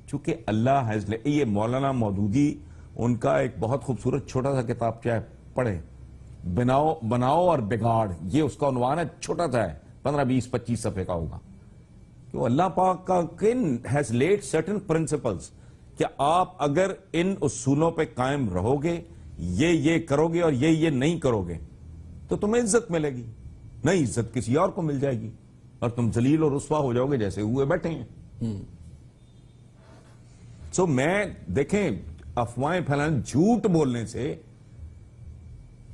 چونکہ اللہ یہ مولانا مودودی, ان کا ایک بہت خوبصورت چھوٹا سا کتاب چاہے پڑھے, بناؤ اور بگاڑ, یہ اس کا عنوان ہے, چھوٹا سا ہے, 15 20 25 صفحے کا ہوگا. کہ اللہ پاک کا has laid certain principles کہ آپ اگر ان اصولوں پہ قائم رہو گے, یہ کرو گے اور یہ نہیں کرو گے, تو تمہیں عزت ملے گی. نہیں عزت کسی اور کو مل جائے گی اور تم ذلیل اور رسوا ہو جاؤ گے جیسے ہوئے بیٹھے ہیں. سو میں دیکھیں افواہیں پھیلانے جھوٹ بولنے سے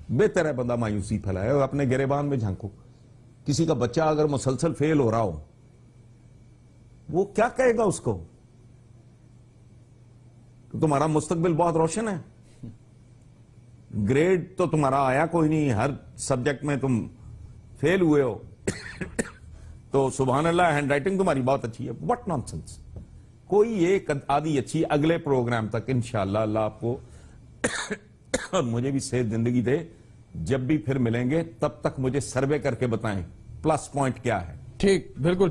بہتر ہے بندہ مایوسی پھیلائے اور اپنے گریبان میں جھانکو. کسی کا بچہ اگر مسلسل فیل ہو رہا ہو وہ کیا کہے گا اس کو؟ تمہارا مستقبل بہت روشن ہے, گریڈ تو تمہارا آیا کوئی نہیں, ہر سبجیکٹ میں تم فیل ہوئے ہو تو سبحان اللہ ہینڈ رائٹنگ تمہاری بہت اچھی ہے. What naan sense. کوئی ایک آدھی اچھی اگلے پروگرام تک انشاءاللہ اللہ آپ کو اور مجھے بھی صحت زندگی دے, جب بھی پھر ملیں گے تب تک مجھے سروے کر کے بتائیں پلس پوائنٹ کیا ہے. ٹھیک, بالکل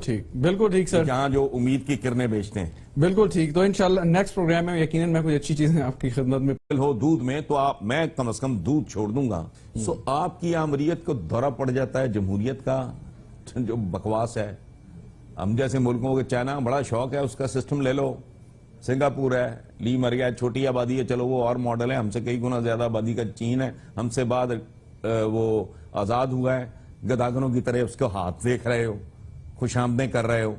ٹھیک سر, جہاں جو امید کی کرنیں بیچتے ہیں. بالکل ٹھیک. تو انشاءاللہ نیکسٹ پروگرام میں یقیناً میں کچھ اچھی چیزیں آپ کی خدمت میں ہو دودھ میں تو میں کم از کم دودھ چھوڑ دوں گا. سو آپ کی آمریت کو دورہ پڑ جاتا ہے جمہوریت کا جو بکواس ہے. ہم جیسے ملکوں کے چائنا بڑا شوق ہے اس کا سسٹم لے لو, سنگاپور ہے, لی مر گیا, چھوٹی آبادی ہے, چلو وہ اور ماڈل ہے, ہم سے کئی گنا زیادہ آبادی کا چین ہے, ہم سے بعد وہ آزاد ہوا ہے, گداگنوں کی طرح اس کو ہاتھ دیکھ رہے ہو, خوش آمدیں کر رہے ہو.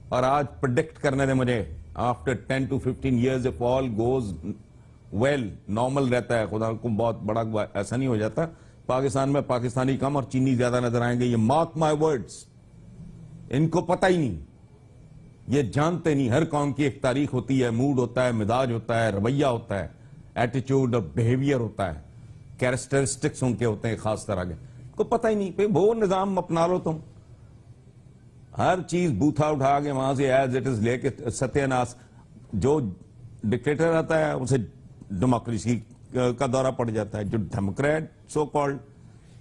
اور آج پرڈکٹ کرنے دیں مجھے after 10 to 15 years if all goes well normal رہتا ہے, خدا کو بہت بڑا ایسا نہیں ہو جاتا, پاکستان میں پاکستانی کم اور چینی زیادہ نظر آئیں گے. یہ مارک مائی ورڈز, ان کو پتہ ہی نہیں, یہ جانتے نہیں. ہر قوم کی ایک تاریخ ہوتی ہے, موڈ ہوتا ہے, مزاج ہوتا ہے, رویہ ہوتا ہے, ایٹیچیوڈ اور بیہیویئر ہوتا ہے, کیریکٹرسٹکس ان کے ہوتے ہیں خاص طرح کے. کو پتہ ہی نہیں. وہ نظام اپنا لو تم, ہر چیز بوتھا اٹھا کے وہاں سے ایز اٹ از لے کے ستیہ ناس. جو ڈکٹیٹر آتا ہے اسے ڈیموکریسی کا دورہ پڑ جاتا ہے, جو ڈیموکریٹ سو کالڈ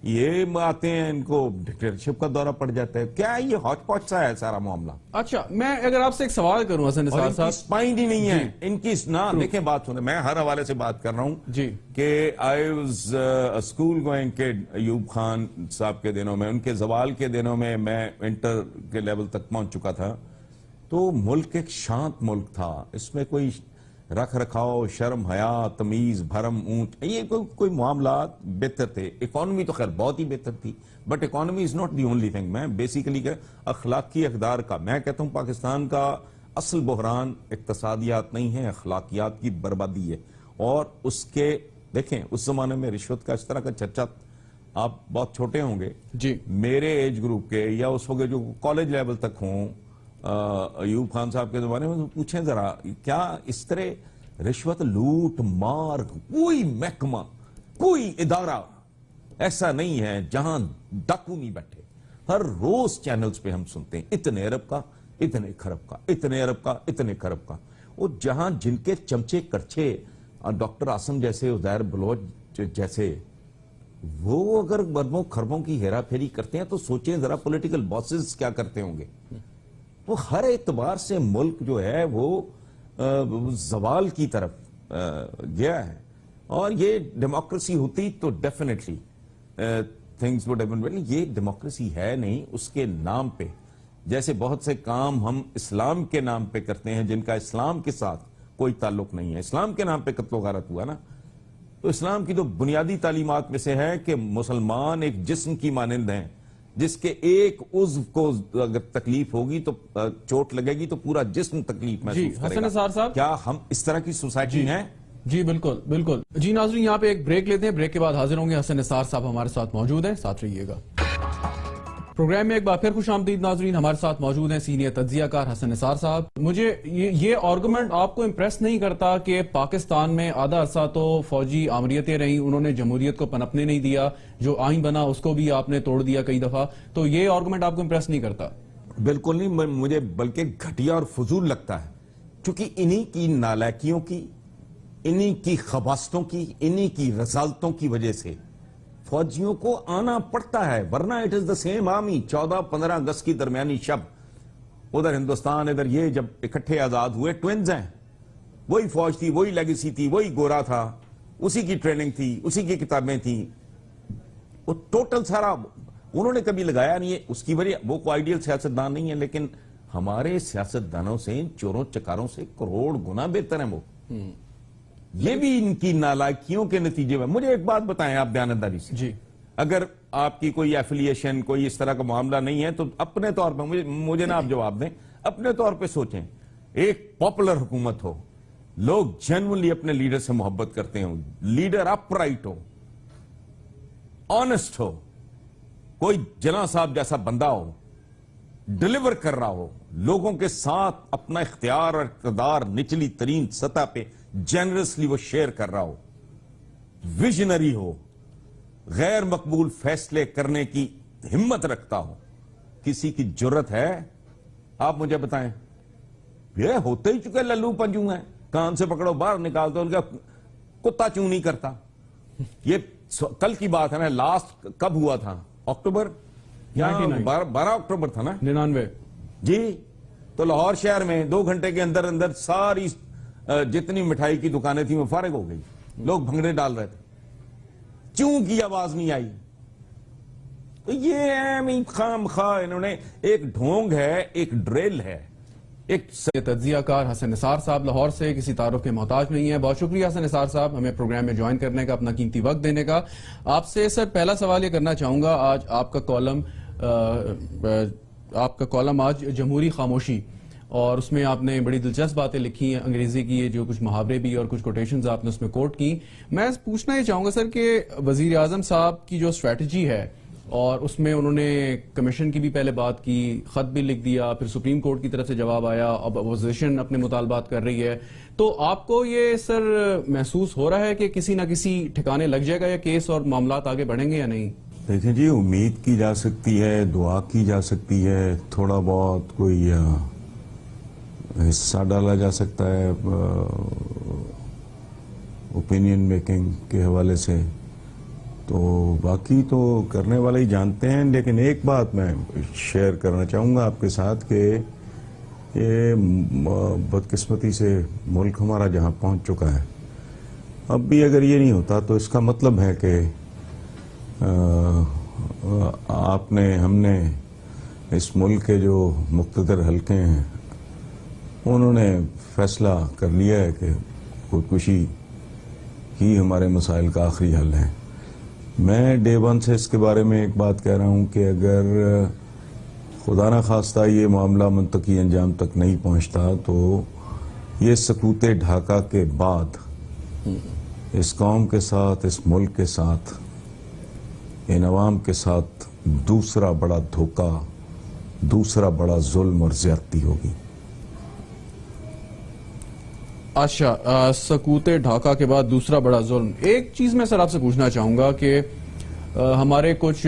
یہ آتے ہیں ان کو ڈکٹیٹرشپ کا دورہ پڑ جاتا ہے. کیا یہ ہاچ پاچ سا ہے سارا معاملہ. اچھا, میں اگر آپ سے ایک سوال کروں حسن نثار صاحب, اسپائن ہی نہیں ہے ان کی. دیکھیں بات سنیں, میں ہر حوالے سے بات کر رہا ہوں جی کہ آئی واز اسکول گوئنگ کڈ. ایوب خان صاحب کے دنوں میں, ان کے زوال کے دنوں میں انٹر کے لیول تک پہنچ چکا تھا. تو ملک ایک شانت ملک تھا, اس میں کوئی رکھ رکھاؤ, شرم, حیا, تمیز, بھرم, اونٹ, یہ کوئی معاملات بہتر تھے. اکانومی تو خیر بہت ہی بہتر تھی, but economy is not the only thing. میں بیسیکلی اخلاقی اقدار کا میں کہتا ہوں پاکستان کا اصل بحران اقتصادیات نہیں ہے, اخلاقیات کی بربادی ہے. اور اس کے دیکھیں اس زمانے میں رشوت کا اس طرح کا چرچا, آپ بہت چھوٹے ہوں گے جی, میرے ایج گروپ کے یا اس وقت جو کالج لیول تک ہوں, ایوب خان صاحب کے زمانے میں پوچھیں ذرا, کیا اس طرح رشوت, لوٹ مار, کوئی محکمہ, کوئی ادارہ ایسا نہیں ہے جہاں ڈاکو نہیں بیٹھے. ہر روز چینلز پہ ہم سنتے ہیں اتنے ارب کا, اتنے کھرب کا, اتنے ارب کا, اتنے کھرب کا. وہ جہاں جن کے چمچے کرچے ڈاکٹر آسم جیسے, عزیر بلوچ جیسے, وہ اگر اربوں خربوں کی ہیرا پھیری کرتے ہیں تو سوچیں ذرا پولیٹیکل باسز کیا کرتے ہوں گے. وہ ہر اعتبار سے ملک جو ہے وہ زوال کی طرف گیا ہے. اور یہ ڈیموکریسی ہوتی تو ڈیفینیٹلی تھنگز وڈ ہیو بین. یہ ڈیموکریسی ہے نہیں, اس کے نام پہ جیسے بہت سے کام ہم اسلام کے نام پہ کرتے ہیں جن کا اسلام کے ساتھ کوئی تعلق نہیں ہے. اسلام کے نام پہ قتل و غارت ہوا نا, تو اسلام کی تو بنیادی تعلیمات میں سے ہے کہ مسلمان ایک جسم کی مانند ہیں, جس کے ایک عضو کو اگر تکلیف ہوگی تو چوٹ لگے گی تو پورا جسم تکلیف محسوس کرے گا. حسن نثار صاحب, کیا ہم اس طرح کی سوسائٹی ہیں؟ جی بالکل بالکل. جی ناظرین, یہاں پہ ایک بریک لیتے ہیں, بریک کے بعد حاضر ہوں گے. حسن نثار صاحب ہمارے ساتھ موجود ہیں, ساتھ رہیے گا. پروگرام میں ایک بار پھر خوش آمدید ناظرین. ہمارے ساتھ موجود ہیں سینئر تجزیہ کار حسن نثار صاحب. مجھے یہ آرگومنٹ آپ کو امپریس نہیں کرتا کہ پاکستان میں آدھا عرصہ تو فوجی آمریتیں رہیں, انہوں نے جمہوریت کو پنپنے نہیں دیا, جو آئین بنا اس کو بھی آپ نے توڑ دیا کئی دفعہ, تو یہ آرگومنٹ آپ کو امپریس نہیں کرتا؟ بالکل نہیں, مجھے بلکہ گھٹیا اور فضول لگتا ہے, کیونکہ انہی کی نالائکیوں کی, انہی کی خباستوں کی, انہی کی رذالتوں کی وجہ سے فوجیوں کو آنا پڑتا ہے, ورنہ it is the same army. 14-15 اگست کی درمیانی شب ادھر ہندوستان ادھر یہ جب اکٹھے آزاد ہوئے, ٹوینز ہیں, وہی فوج تھی, وہی لیگیسی تھی, وہی گورا تھا, اسی کی ٹریننگ تھی, اسی کی کتابیں تھیں, وہ ٹوٹل سارا انہوں نے کبھی لگایا نہیں ہے. اس کی وجہ وہ کوئی آئیڈیل سیاستدان نہیں ہے, لیکن ہمارے سیاستدانوں سے, چوروں چکاروں سے کروڑ گنا بہتر ہیں وہ. یہ بھی ان کی نالائکیوں کے نتیجے میں. مجھے ایک بات بتائیں آپ دیانتداری سے, جی, اگر آپ کی کوئی ایفیلیشن کوئی اس طرح کا معاملہ نہیں ہے تو اپنے طور پہ مجھے نہ آپ جواب دیں, اپنے طور پہ سوچیں. ایک پاپولر حکومت ہو, لوگ جنرلی اپنے لیڈر سے محبت کرتے ہوں, لیڈر اپ رائٹ ہو, آنےسٹ ہو, کوئی جناح صاحب جیسا بندہ ہو, ڈیلیور کر رہا ہو, لوگوں کے ساتھ اپنا اختیار اور اقتدار نچلی ترین سطح پہ جنرسلی وہ شیئر کر رہا ہو, ویژنری ہو, غیر مقبول فیصلے کرنے کی ہمت رکھتا ہو. کسی کی جرت ہے؟ آپ مجھے بتائیں. یہ ہوتے ہی چکے للو پنجو ہیں, کان سے پکڑو باہر نکال دو, ان کا کتا چوں نہیں کرتا. یہ کل کی بات ہے نا, لاسٹ کب ہوا تھا؟ اکتوبر یا 12 اکتوبر تھا نا, 99 جی. تو لاہور شہر میں 2 گھنٹے کے اندر اندر ساری جتنی مٹھائی کی دکانیں تھیں وہ فارغ ہو گئی, لوگ بھنگڑے ڈال رہے تھے, چوں کی آواز نہیں آئی. تو یہ خام خواہ انہوں نے ایک ڈھونگ ہے, ایک ڈریل ہے, ایک تجزیہ کار حسن نثار صاحب لاہور سے کسی تعارف کے محتاج نہیں ہے. بہت شکریہ حسن نثار صاحب ہمیں پروگرام میں جوائن کرنے کا, اپنا قیمتی وقت دینے کا. آپ سے سر پہلا سوال یہ کرنا چاہوں گا, آج آپ کا کالم آج جمہوری خاموشی, اور اس میں آپ نے بڑی دلچسپ باتیں لکھی ہیں انگریزی کی, جو کچھ محاورے بھی اور کچھ کوٹیشنز آپ نے اس میں کوٹ کی. میں پوچھنا یہ چاہوں گا سر کہ وزیر اعظم صاحب کی جو اسٹریٹجی ہے, اور اس میں انہوں نے کمیشن کی بھی پہلے بات کی, خط بھی لکھ دیا, پھر سپریم کورٹ کی طرف سے جواب آیا, اب اپوزیشن اپنے مطالبات کر رہی ہے, تو آپ کو یہ سر محسوس ہو رہا ہے کہ کسی نہ کسی ٹھکانے لگ جائے گا یا کیس اور معاملات آگے بڑھیں گے یا نہیں؟ دیکھیں جی, امید کی جا سکتی ہے, دعا کی جا سکتی ہے, تھوڑا بہت کوئی حصہ ڈالا جا سکتا ہے اوپینین میکنگ کے حوالے سے, تو باقی تو کرنے والے ہی جانتے ہیں. لیکن ایک بات میں شیئر کرنا چاہوں گا آپ کے ساتھ کہ یہ بدقسمتی سے ملک ہمارا جہاں پہنچ چکا ہے, اب بھی اگر یہ نہیں ہوتا تو اس کا مطلب ہے کہ ہم نے اس ملک کے جو مقتدر حلقے ہیں انہوں نے فیصلہ کر لیا ہے کہ خودکشی ہی ہمارے مسائل کا آخری حل ہے. میں ڈے ون سے اس کے بارے میں ایک بات کہہ رہا ہوں کہ اگر خدا نہ خواستہ یہ معاملہ منطقی انجام تک نہیں پہنچتا تو یہ سکوت ڈھاکہ کے بعد اس قوم کے ساتھ, اس ملک کے ساتھ, ان عوام کے ساتھ دوسرا بڑا دھوکہ, دوسرا بڑا ظلم اور زیادتی ہوگی. اچھا, سکوت ڈھاکہ کے بعد دوسرا بڑا ظلم. ایک چیز میں سر آپ سے پوچھنا چاہوں گا کہ ہمارے کچھ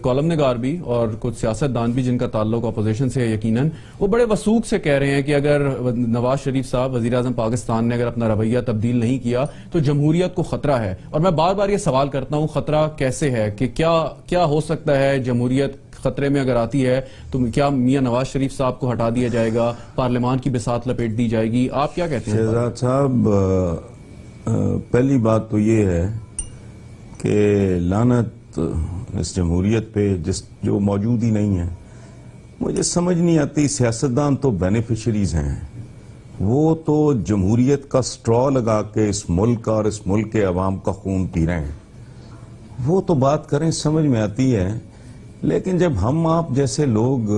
کالم نگار بھی اور کچھ سیاست دان بھی جن کا تعلق اپوزیشن سے ہے یقیناً, وہ بڑے وثوق سے کہہ رہے ہیں کہ اگر نواز شریف صاحب وزیر اعظم پاکستان نے اگر اپنا رویہ تبدیل نہیں کیا تو جمہوریت کو خطرہ ہے. اور میں بار بار یہ سوال کرتا ہوں, خطرہ کیسے ہے, کہ کیا ہو سکتا ہے جمہوریت خطرے میں اگر آتی ہے تو کیا میاں نواز شریف صاحب کو ہٹا دیا جائے گا, پارلیمان کی بساط لپیٹ دی جائے گی؟ آپ کیا کہتے ہیں؟ شہزاد صاحب, پہلی بات تو یہ ہے کہ لعنت اس جمہوریت پہ جو موجود ہی نہیں ہے. مجھے سمجھ نہیں آتی, سیاستدان تو بینیفیشریز ہیں, وہ تو جمہوریت کا سٹرا لگا کے اس ملک اور اس ملک کے عوام کا خون پی رہے ہیں. وہ تو بات کریں سمجھ میں آتی ہے, لیکن جب ہم آپ جیسے لوگ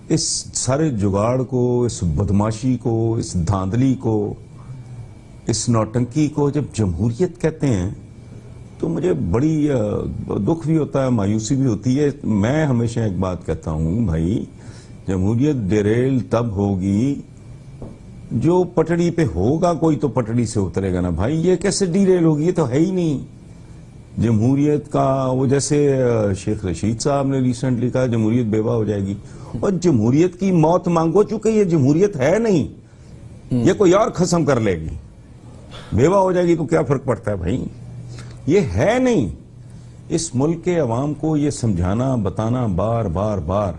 اس سارے جگاڑ کو, اس بدماشی کو, اس دھاندلی کو, اس نوٹنکی کو جب جمہوریت کہتے ہیں تو مجھے بڑی دکھ بھی ہوتا ہے, مایوسی بھی ہوتی ہے. میں ہمیشہ ایک بات کہتا ہوں, بھائی جمہوریت ڈیریل تب ہوگی جو پٹڑی پہ ہوگا, کوئی تو پٹڑی سے اترے گا نا بھائی. یہ کیسے ڈیریل ہوگی, یہ تو ہے ہی نہیں. جمہوریت کا وہ جیسے شیخ رشید صاحب نے ریسنٹلی کہا جمہوریت بیوہ ہو جائے گی, اور جمہوریت کی موت مانگو, چونکہ یہ جمہوریت ہے نہیں, یہ کوئی اور قسم کر لے گی. بیوہ ہو جائے گی تو کیا فرق پڑتا ہے بھائی, یہ ہے نہیں. اس ملک کے عوام کو یہ سمجھانا بتانا بار بار بار,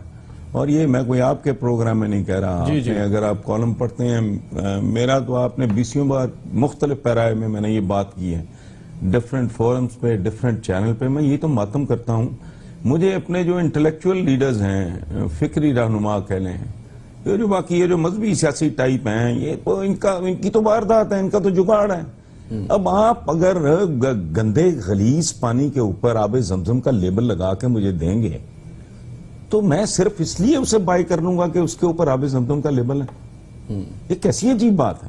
اور یہ میں کوئی آپ کے پروگرام میں نہیں کہہ رہا, اگر آپ کالم پڑھتے ہیں میرا تو آپ نے 20 بار مختلف پیرائے میں نے یہ بات کی ہے, ڈیفرنٹ فورمز پہ, ڈیفرنٹ چینل پہ. میں یہ تو ماتم کرتا ہوں, مجھے اپنے جو انٹلیکچوئل لیڈرز ہیں, فکری رہنما کہہ لیں, یہ جو باقی یہ جو مذہبی سیاسی ٹائپ ہیں, یہ ان کی تو واردات ہے, ان کا تو جگاڑ ہے. اب آپ اگر گندے غلیظ پانی کے اوپر آب زمزم کا لیبل لگا کے مجھے دیں گے تو میں صرف اس لیے اسے بائی کر لوں گا کہ اس کے اوپر آب زمزم کا لیبل ہے. یہ کیسی عجیب بات ہے.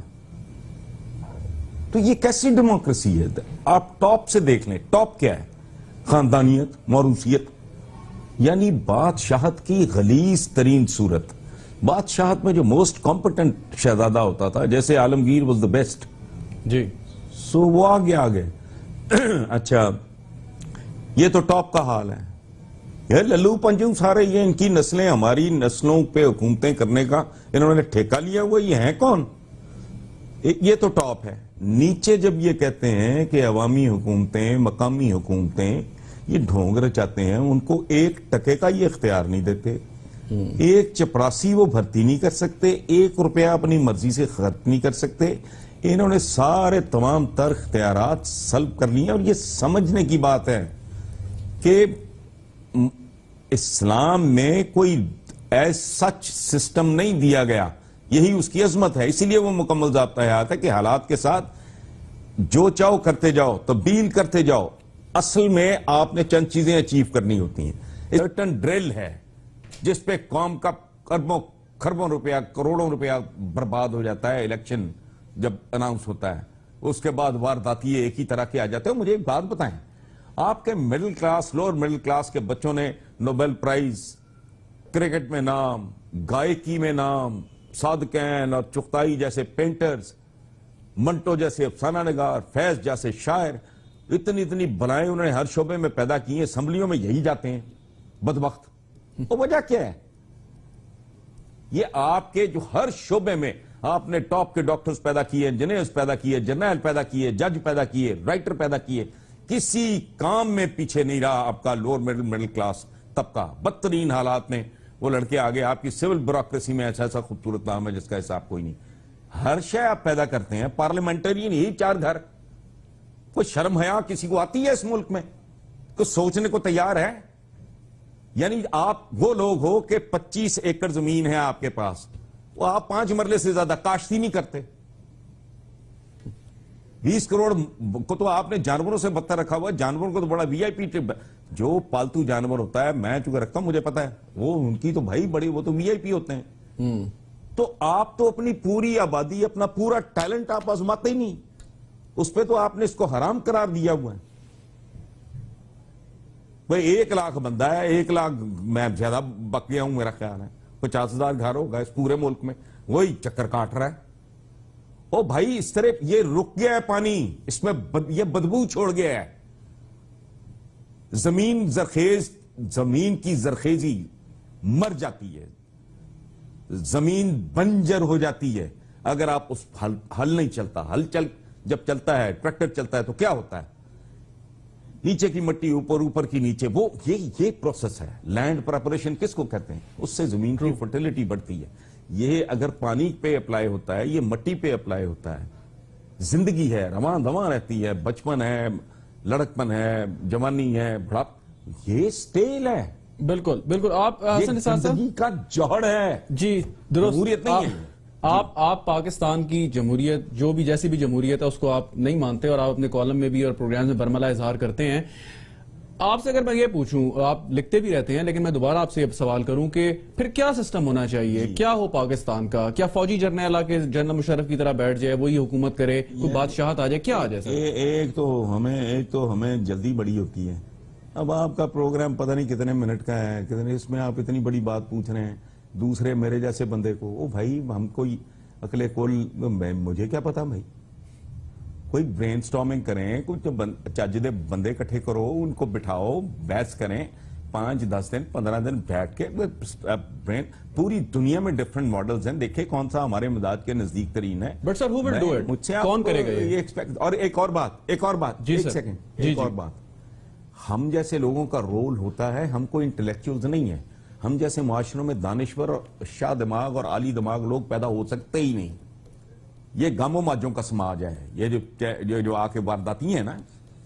تو یہ کیسی ڈیموکریسی ہے؟ آپ ٹاپ سے دیکھ لیں. ٹاپ کیا ہے؟ خاندانیت، موروثیت، یعنی بادشاہت کی غلیظ ترین صورت. بادشاہت میں جو موسٹ کمپٹنٹ شہزادہ ہوتا تھا، جیسے عالمگیر واز دا بیسٹ، جی سو وہ آگے اچھا یہ تو ٹاپ کا حال ہے. یہ للو پنجو سارے یہ ان کی نسلیں ہماری نسلوں پہ حکومتیں کرنے کا انہوں نے ٹھیکہ لیا ہوا. یہ ہیں کون؟ یہ تو ٹاپ ہے. نیچے جب یہ کہتے ہیں کہ عوامی حکومتیں، مقامی حکومتیں یہ ڈھونگ رچاتے ہیں، ان کو ایک ٹکے کا یہ اختیار نہیں دیتے، ایک چپراسی وہ بھرتی نہیں کر سکتے، 1 روپیہ اپنی مرضی سے خرچ نہیں کر سکتے. انہوں نے سارے تمام تر اختیارات سلب کر لیے. اور یہ سمجھنے کی بات ہے کہ اسلام میں کوئی ایز سچ سسٹم نہیں دیا گیا. یہی اس کی عظمت ہے. اسی لیے وہ مکمل ضابطہ حیات ہے کہ حالات کے ساتھ جو چاہو کرتے جاؤ، تبدیل کرتے جاؤ. اصل میں آپ نے چند چیزیں اچیو کرنی ہوتی ہیں. سرٹن ڈرل ہے جس پہ قوم کا خربوں روپیہ، کروڑوں روپیہ برباد ہو جاتا ہے الیکشن جب اناؤنس ہوتا ہے. اس کے بعد وارداتی ایک ہی طرح کے آ جاتے ہیں. مجھے ایک بات بتائیں، آپ کے middle class, lower middle class کے بچوں نے نوبل پرائز، کرکٹ میں نام، گائکی میں نام، صادقین اور چغتائی جیسے پینٹرز، منٹو جیسے افسانہ نگار، فیض جیسے شاعر، اتنی بلائیں انہوں نے ہر شعبے میں پیدا کی ہیں. اسمبلیوں میں یہی جاتے ہیں بدبخت. وہ وجہ کیا ہے؟ یہ آپ کے جو ہر شعبے میں آپ نے ٹاپ کے ڈاکٹرز پیدا کیے، انجینئرز پیدا کیے، جرنیل پیدا کیے، جج پیدا کیے، رائٹر پیدا کیے. کسی کام میں پیچھے نہیں رہا آپ کا لوور مڈل کلاس طبقہ. بدترین حالات میں وہ لڑکے آگے. آپ کی سول بیوروکریسی میں ایسا خوبصورت نام ہے جس کا حساب کوئی نہیں. ہر شے آپ پیدا کرتے ہیں. پارلیمنٹرین یہی 4 گھر. کوئی شرم حیا کسی کو آتی ہے اس ملک میں؟ کچھ سوچنے کو تیار ہے؟ یعنی آپ وہ لوگ ہو کہ 25 ایکڑ زمین ہے آپ کے پاس، وہ آپ 5 مرلے سے زیادہ کاشت ہی نہیں کرتے. 20 کروڑ کو تو آپ نے جانوروں سے بدتر رکھا ہوا ہے. جانوروں کو تو بڑا وی آئی پی ٹرپ. جو پالتو جانور ہوتا ہے، میں چونکہ رکھتا ہوں مجھے پتا ہے، وہ ان کی تو بھائی بڑی، وہ تو وی آئی پی ہوتے ہیں. تو آپ تو اپنی پوری آبادی، اپنا پورا ٹیلنٹ آپ آزماتے ہی نہیں. اس پہ تو آپ نے اس کو حرام قرار دیا ہوا ہے. بھائی 1 لاکھ بندہ ہے، 1 لاکھ میں زیادہ بک گیا ہوں میرا خیال ہے، 50,000 گھر ہوگا اس پورے ملک میں، وہی چکر کاٹ رہا ہے. او بھائی اس طرح یہ رک گیا ہے پانی، اس میں یہ بدبو چھوڑ گیا ہے. زمین کی زرخیزی مر جاتی ہے، زمین بنجر ہو جاتی ہے اگر آپ اس ہل نہیں چلتا. جب چلتا ہے، ٹریکٹر چلتا ہے تو کیا ہوتا ہے؟ نیچے کی مٹی اوپر، اوپر کی نیچے. وہ یہ پروسیس ہے. لینڈ پریپریشن کس کو کہتے ہیں؟ اس سے زمین کی فرٹیلٹی بڑھتی ہے. یہ اگر پانی پہ اپلائی ہوتا ہے، یہ مٹی پہ اپلائی ہوتا ہے، زندگی ہے، رواں دواں رہتی ہے، بچپن ہے، لڑکپن ہے، جوانی ہے، بڑھاپا. یہ سٹیل ہے. بالکل بالکل. آپ حسن نثار صاحب، زندگی کا جوہر ہے. جی درست. جمہوریت نہیں ہے. آپ پاکستان کی جمہوریت، جو بھی جیسی بھی جمہوریت ہے، اس کو آپ نہیں مانتے اور آپ اپنے کالم میں بھی اور پروگرام میں برملا اظہار کرتے ہیں. آپ سے اگر میں یہ پوچھوں، آپ لکھتے بھی رہتے ہیں لیکن میں دوبارہ آپ سے یہ سوال کروں کہ پھر کیا سسٹم ہونا چاہیے؟ کیا ہو پاکستان کا؟ کیا فوجی جرنیل آ کے جنرل مشرف کی طرح بیٹھ جائے، وہی حکومت کرے، کوئی بادشاہت آ جائے، کیا آ جائے سر؟ ایک تو ہمیں جلدی بڑی ہوتی ہے. اب آپ کا پروگرام پتہ نہیں کتنے منٹ کا ہے، اس میں آپ اتنی بڑی بات پوچھ رہے ہیں دوسرے میرے جیسے بندے کو. او بھائی ہم کوئی عقل کل، مجھے کیا پتا بھائی. کوئی برین سٹارمنگ کریں، کوئی چاجدے بندے اکٹھے کرو، ان کو بٹھاؤ، بحث کریں 5 10 دن 15 دن بیٹھ کے. پوری دنیا میں ڈفرنٹ ماڈلز ہیں، دیکھیں کون سا ہمارے مداد کے نزدیک ترین ہے. But sir who will do it? مجھ سے کون کرے گا یہ؟ اور ایک اور بات جی ایک سر. سیکنڈ، ایک اور بات. ہم جیسے لوگوں کا رول ہوتا ہے، ہم کوئی انٹلیکچوئلز نہیں ہیں. ہم جیسے معاشروں میں دانشور اور شاہ دماغ اور عالی دماغ لوگ پیدا ہو سکتے ہی نہیں. یہ گاموں ماجوں کا سماج ہے. یہ جو آ کے وارداتی ہیں نا،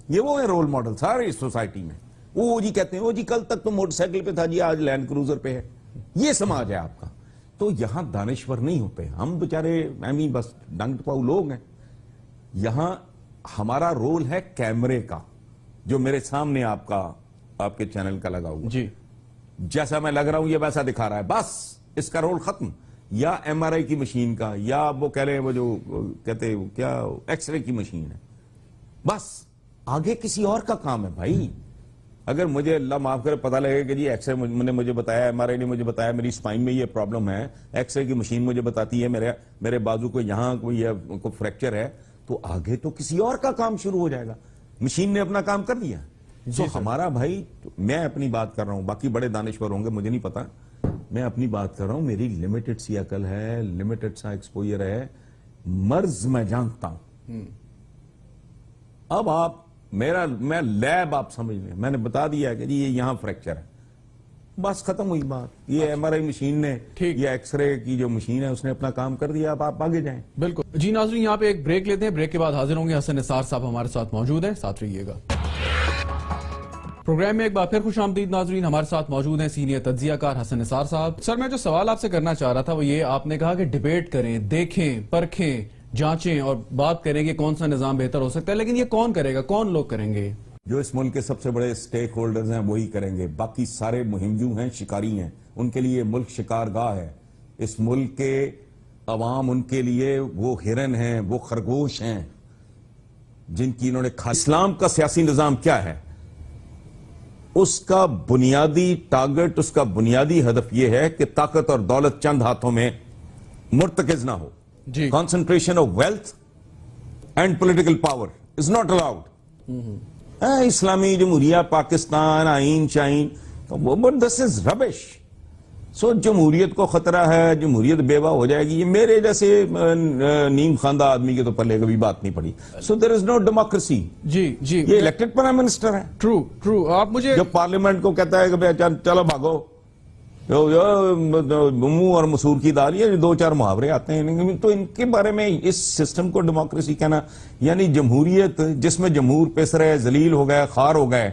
یہ وہ ہیں رول ماڈل سارے اس سوسائٹی میں. وہ جی کہتے ہیں، وہ جی کل تک تو موٹر سائیکل پہ تھا، جی آج لینڈ کروزر پہ ہے. یہ سماج ہے آپ کا. تو یہاں دانشور نہیں ہوتے. ہم بیچارے بس ڈنگ پاؤ لوگ ہیں. یہاں ہمارا رول ہے کیمرے کا، جو میرے سامنے آپ کے چینل کا لگا ہوا جی جیسا میں لگ رہا ہوں یہ ویسا دکھا رہا ہے، بس اس کا رول ختم. یا ایم آر آئی کی مشین کا، یا وہ کہہ لیں وہ جو کہتے کیا ایکس رے کی مشین ہے، بس آگے کسی اور کا کام ہے بھائی. اگر مجھے اللہ معاف کرے پتہ لگے کہ جی ایکس رے نے مجھے بتایا، ایم آر آئی نے مجھے بتایا میری اسپائن میں یہ پرابلم ہے، ایکس رے کی مشین مجھے بتاتی ہے میرے بازو کو یہاں کوئی فریکچر ہے، تو آگے تو کسی اور کا کام شروع ہو جائے گا. مشین نے اپنا کام کر دیا. تو ہمارا بھائی، میں اپنی بات کر رہا ہوں، باقی بڑے دانشور ہوں گے مجھے نہیں پتا، میں اپنی بات کر رہا ہوں. میری لمیٹڈ سی عقل ہے، لمیٹڈ سا ایکسپوجر ہے، مرض میں جانتا ہوں. اب میں لیب آپ سمجھ لیں، میں نے بتا دیا کہ جی یہ یہاں فریکچر ہے، بس ختم ہوئی بات. یہ ایم آر آئی مشین نے یا ایکس رے کی جو مشین ہے اس نے اپنا کام کر دیا، اب آپ آگے جائیں. بالکل. جی ناظرین، یہاں پہ ایک بریک لیتے ہیں، بریک کے بعد حاضر ہوں گے. حسن نثار صاحب ہمارے ساتھ موجود ہیں، ساتھ رہیے گا. پروگرام میں ایک بار پھر خوش آمدید ناظرین. ہمارے ساتھ موجود ہیں سینئر تجزیہ کار حسن نثار صاحب. سر میں جو سوال آپ سے کرنا چاہ رہا تھا وہ یہ، آپ نے کہا کہ ڈیبیٹ کریں، دیکھیں، پرکھیں، جانچیں اور بات کریں کہ کون سا نظام بہتر ہو سکتا ہے، لیکن یہ کون کرے گا، کون لوگ کریں گے؟ جو اس ملک کے سب سے بڑے سٹیک ہولڈرز ہیں وہی کریں گے. باقی سارے مہمجو ہیں، شکاری ہیں، ان کے لیے ملک شکار گاہ ہے. اس ملک کے عوام ان کے لیے وہ ہرن ہیں، وہ خرگوش ہیں جن کی انہوں نے اسلام کا سیاسی نظام کیا ہے؟ اس کا بنیادی ٹارگٹ، اس کا بنیادی ہدف یہ ہے کہ طاقت اور دولت چند ہاتھوں میں مرتکز نہ ہو. جی. Concentration of wealth and political power is not allowed. اسلامی جمہوریہ پاکستان، آئین شاہین، but this is rubbish. سو جمہوریت کو خطرہ ہے، جمہوریت بیوہ ہو جائے گی، یہ میرے جیسے نیم خواندہ آدمی کے تو پلے کبھی بات نہیں پڑی. سو there is no democracy. جی جی، یہ الیکٹڈ پرائم منسٹر ہے ٹرو. آپ مجھے جو پارلیمنٹ کو کہتا ہے کہ چلو بھاگو، منہ اور مسور کی دال، یہ دو چار محاورے آتے ہیں، تو ان کے بارے میں اس سسٹم کو ڈیموکریسی کہنا، یعنی جمہوریت جس میں جمہور پیس رہے، ذلیل ہو گئے، خار ہو گئے.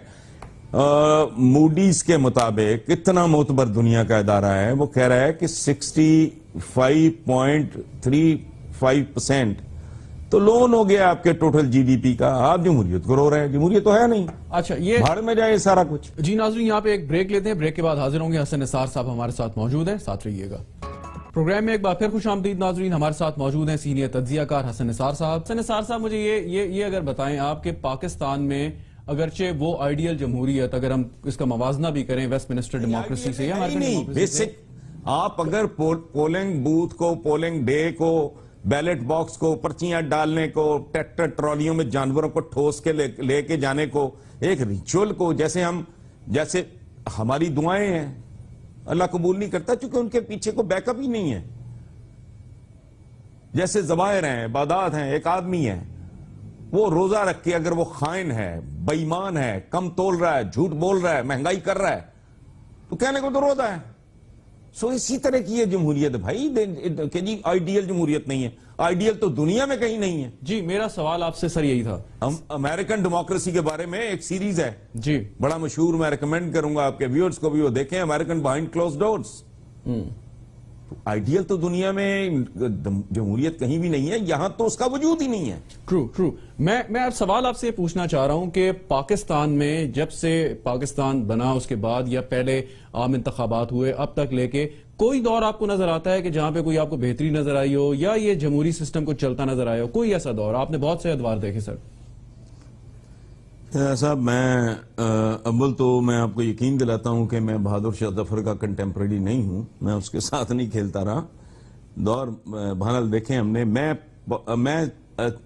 موڈیز کے مطابق اتنا معتبر دنیا کا ادارہ ہے، وہ کہہ رہا ہے کہ 65.35% تو لون ہو گیا آپ کے ٹوٹل جی ڈی پی کا. آپ جمہوریت کو رو رہے ہیں، جمہوریت تو ہے نہیں. اچھا، یہ بھاڑ میں جائے سارا کچھ. جی ناظرین، یہاں پہ ایک بریک لیتے ہیں، بریک کے بعد حاضر ہوں گے. حسن نثار صاحب ہمارے ساتھ موجود ہیں، ساتھ رہیے گا. پروگرام میں ایک بار پھر خوش آمدید ناظرین. ہمارے ساتھ موجود ہیں سینئر تجزیہ کار حسن نثار صاحب. حسن نثار صاحب، مجھے یہ اگر بتائیں آپ کہ پاکستان میں اگرچہ وہ آئیڈیل جمہوریت، اگر ہم اس کا موازنہ بھی کریں ویسٹ منسٹر ڈیموکریسی سے یا امریکن ڈیموکریسی سے، آپ اگر پولنگ بوتھ کو، پولنگ ڈے کو، بیلٹ باکس کو، پرچیاں ڈالنے کو، ٹریکٹر ٹرالیوں میں جانوروں کو ٹھوس کے لے کے جانے کو، ایک ریچول کو، جیسے ہماری دعائیں ہیں، اللہ قبول نہیں کرتا چونکہ ان کے پیچھے کو بیک اپ ہی نہیں ہے. جیسے ظواہر ہیں، عبادات ہیں. ایک آدمی ہے وہ روزہ رکھ کے اگر وہ خائن ہے، بے ایمان ہے، کم تول رہا ہے، جھوٹ بول رہا ہے، مہنگائی کر رہا ہے، تو کہنے کو تو روزہ ہے. سو اسی طرح کی یہ جمہوریت بھائی کہ جی آئیڈیل جمہوریت نہیں ہے. آئیڈیل تو دنیا میں کہیں نہیں ہے. جی، میرا سوال آپ سے سر یہی تھا. امریکن ڈیموکریسی کے بارے میں ایک سیریز ہے جی، بڑا مشہور، میں ریکمینڈ کروں گا آپ کے ویورز کو بھی وہ دیکھیں، American behind closed doors. Ideal تو دنیا میں جمہوریت کہیں بھی نہیں ہے، یہاں تو اس کا وجود ہی نہیں ہے. ٹرو. میں سوال آپ سے پوچھنا چاہ رہا ہوں کہ پاکستان میں جب سے پاکستان بنا اس کے بعد یا پہلے عام انتخابات ہوئے اب تک لے کے کوئی دور آپ کو نظر آتا ہے کہ جہاں پہ کوئی آپ کو بہتری نظر آئی ہو یا یہ جمہوری سسٹم کو چلتا نظر آیا ہو؟ کوئی ایسا دور؟ آپ نے بہت سے ادوار دیکھے سر. صاحب، میں اول تو میں آپ کو یقین دلاتا ہوں کہ میں بہادر شاہ ظفر کا کنٹمپریری نہیں ہوں، میں اس کے ساتھ نہیں کھیلتا رہا. دور بہرحال دیکھیں ہم نے. میں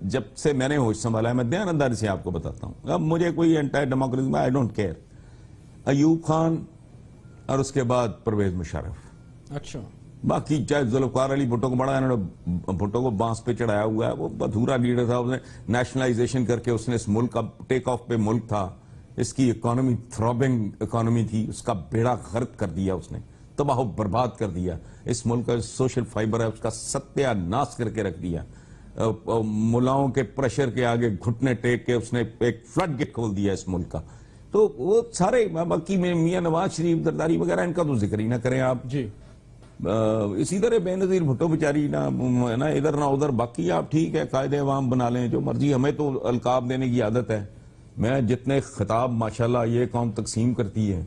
جب سے میں نے ہوش سنبھالا ہے، میں دیانتداری سے آپ کو بتاتا ہوں. اب مجھے کوئی anti democracy, I don't care. Ayub Khan اور اس کے بعد پرویز مشرف، اچھا، باقی چاہے ذوالفقار علی بھٹو کو بڑا، انہوں نے بھٹو کو بانس پہ چڑھایا ہوا ہے، وہ ادھورا لیڈر تھا. اس نے نیشنلائزیشن کر کے اس نے اس ملک کا ٹیک آف پہ ملک تھا، اس کی اکانومی تھرابنگ اکانومی تھی، اس کا بیڑا غرق کر دیا، اس نے تباہ و برباد کر دیا. اس ملک کا سوشل فائبر ہے اس کا ستیہ ناش کر کے رکھ دیا. ملاؤں کے پریشر کے آگے گھٹنے ٹیک کے اس نے ایک فلڈ گیٹ کھول دیا اس ملک کا. تو وہ سارے باقی میں میاں نواز شریف، زرداری وغیرہ، ان کا تو ذکر ہی نہ کریں آپ. جی، اسی طرح بے نظیر بھٹو بیچاری نہ ادھر نہ ادھر، باقی آپ ٹھیک ہے قائد عوام بنا لیں جو مرضی، ہمیں تو القاب دینے کی عادت ہے. میں جتنے خطاب ماشاءاللہ یہ قوم تقسیم کرتی ہے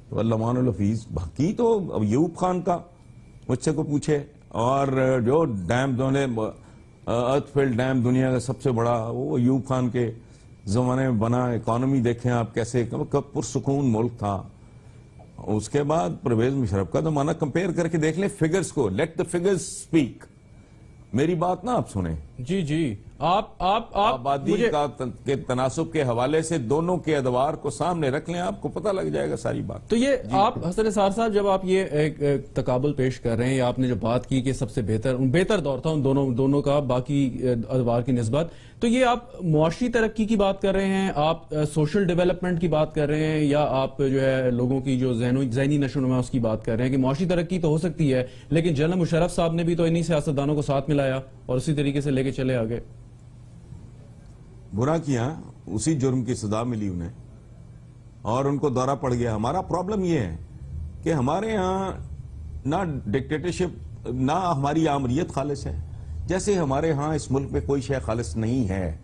تو علمان الحفیظ، باقی تو اب ایوب خان کا مجھ سے کو پوچھے، اور جو ڈیم ارتھ فیلڈ ڈیم دنیا کا سب سے بڑا وہ ایوب خان کے زمانے میں بنا. اکانومی دیکھیں آپ کیسے پرسکون ملک تھا. اس کے بعد پرویز مشرف کا زمانہ کمپیئر کر کے دیکھ لیں فگرز کو. Let the figures speak. میری بات نا آپ سنیں. جی جی آپ آبادی کے تناسب کے حوالے سے دونوں کے ادوار کو سامنے رکھ لیں، آپ کو پتہ لگ جائے گا ساری بات. تو یہ آپ حسن نثار صاحب جب آپ یہ ایک تقابل پیش کر رہے ہیں، یا آپ نے جو بات کی کہ سب سے بہتر دور تھا ان دونوں کا باقی ادوار کی نسبت، تو یہ آپ معاشی ترقی کی بات کر رہے ہیں، آپ سوشل ڈیولپمنٹ کی بات کر رہے ہیں، یا آپ جو ہے لوگوں کی جو ذہنی نشو و نما اس کی بات کر رہے ہیں کہ معاشی ترقی تو ہو سکتی ہے لیکن جنرل مشرف صاحب نے بھی تو انہی سیاستدانوں کو ساتھ ملایا اور اسی طریقے سے لے کے چلے آگے. برا کیا، اسی جرم کی سزا ملی انہیں اور ان کو دورہ پڑ گیا. ہمارا پرابلم یہ ہے کہ ہمارے ہاں نہ ڈکٹیٹرشپ نہ ہماری آمریت خالص ہے. جیسے ہمارے ہاں اس ملک میں کوئی شے خالص نہیں ہے.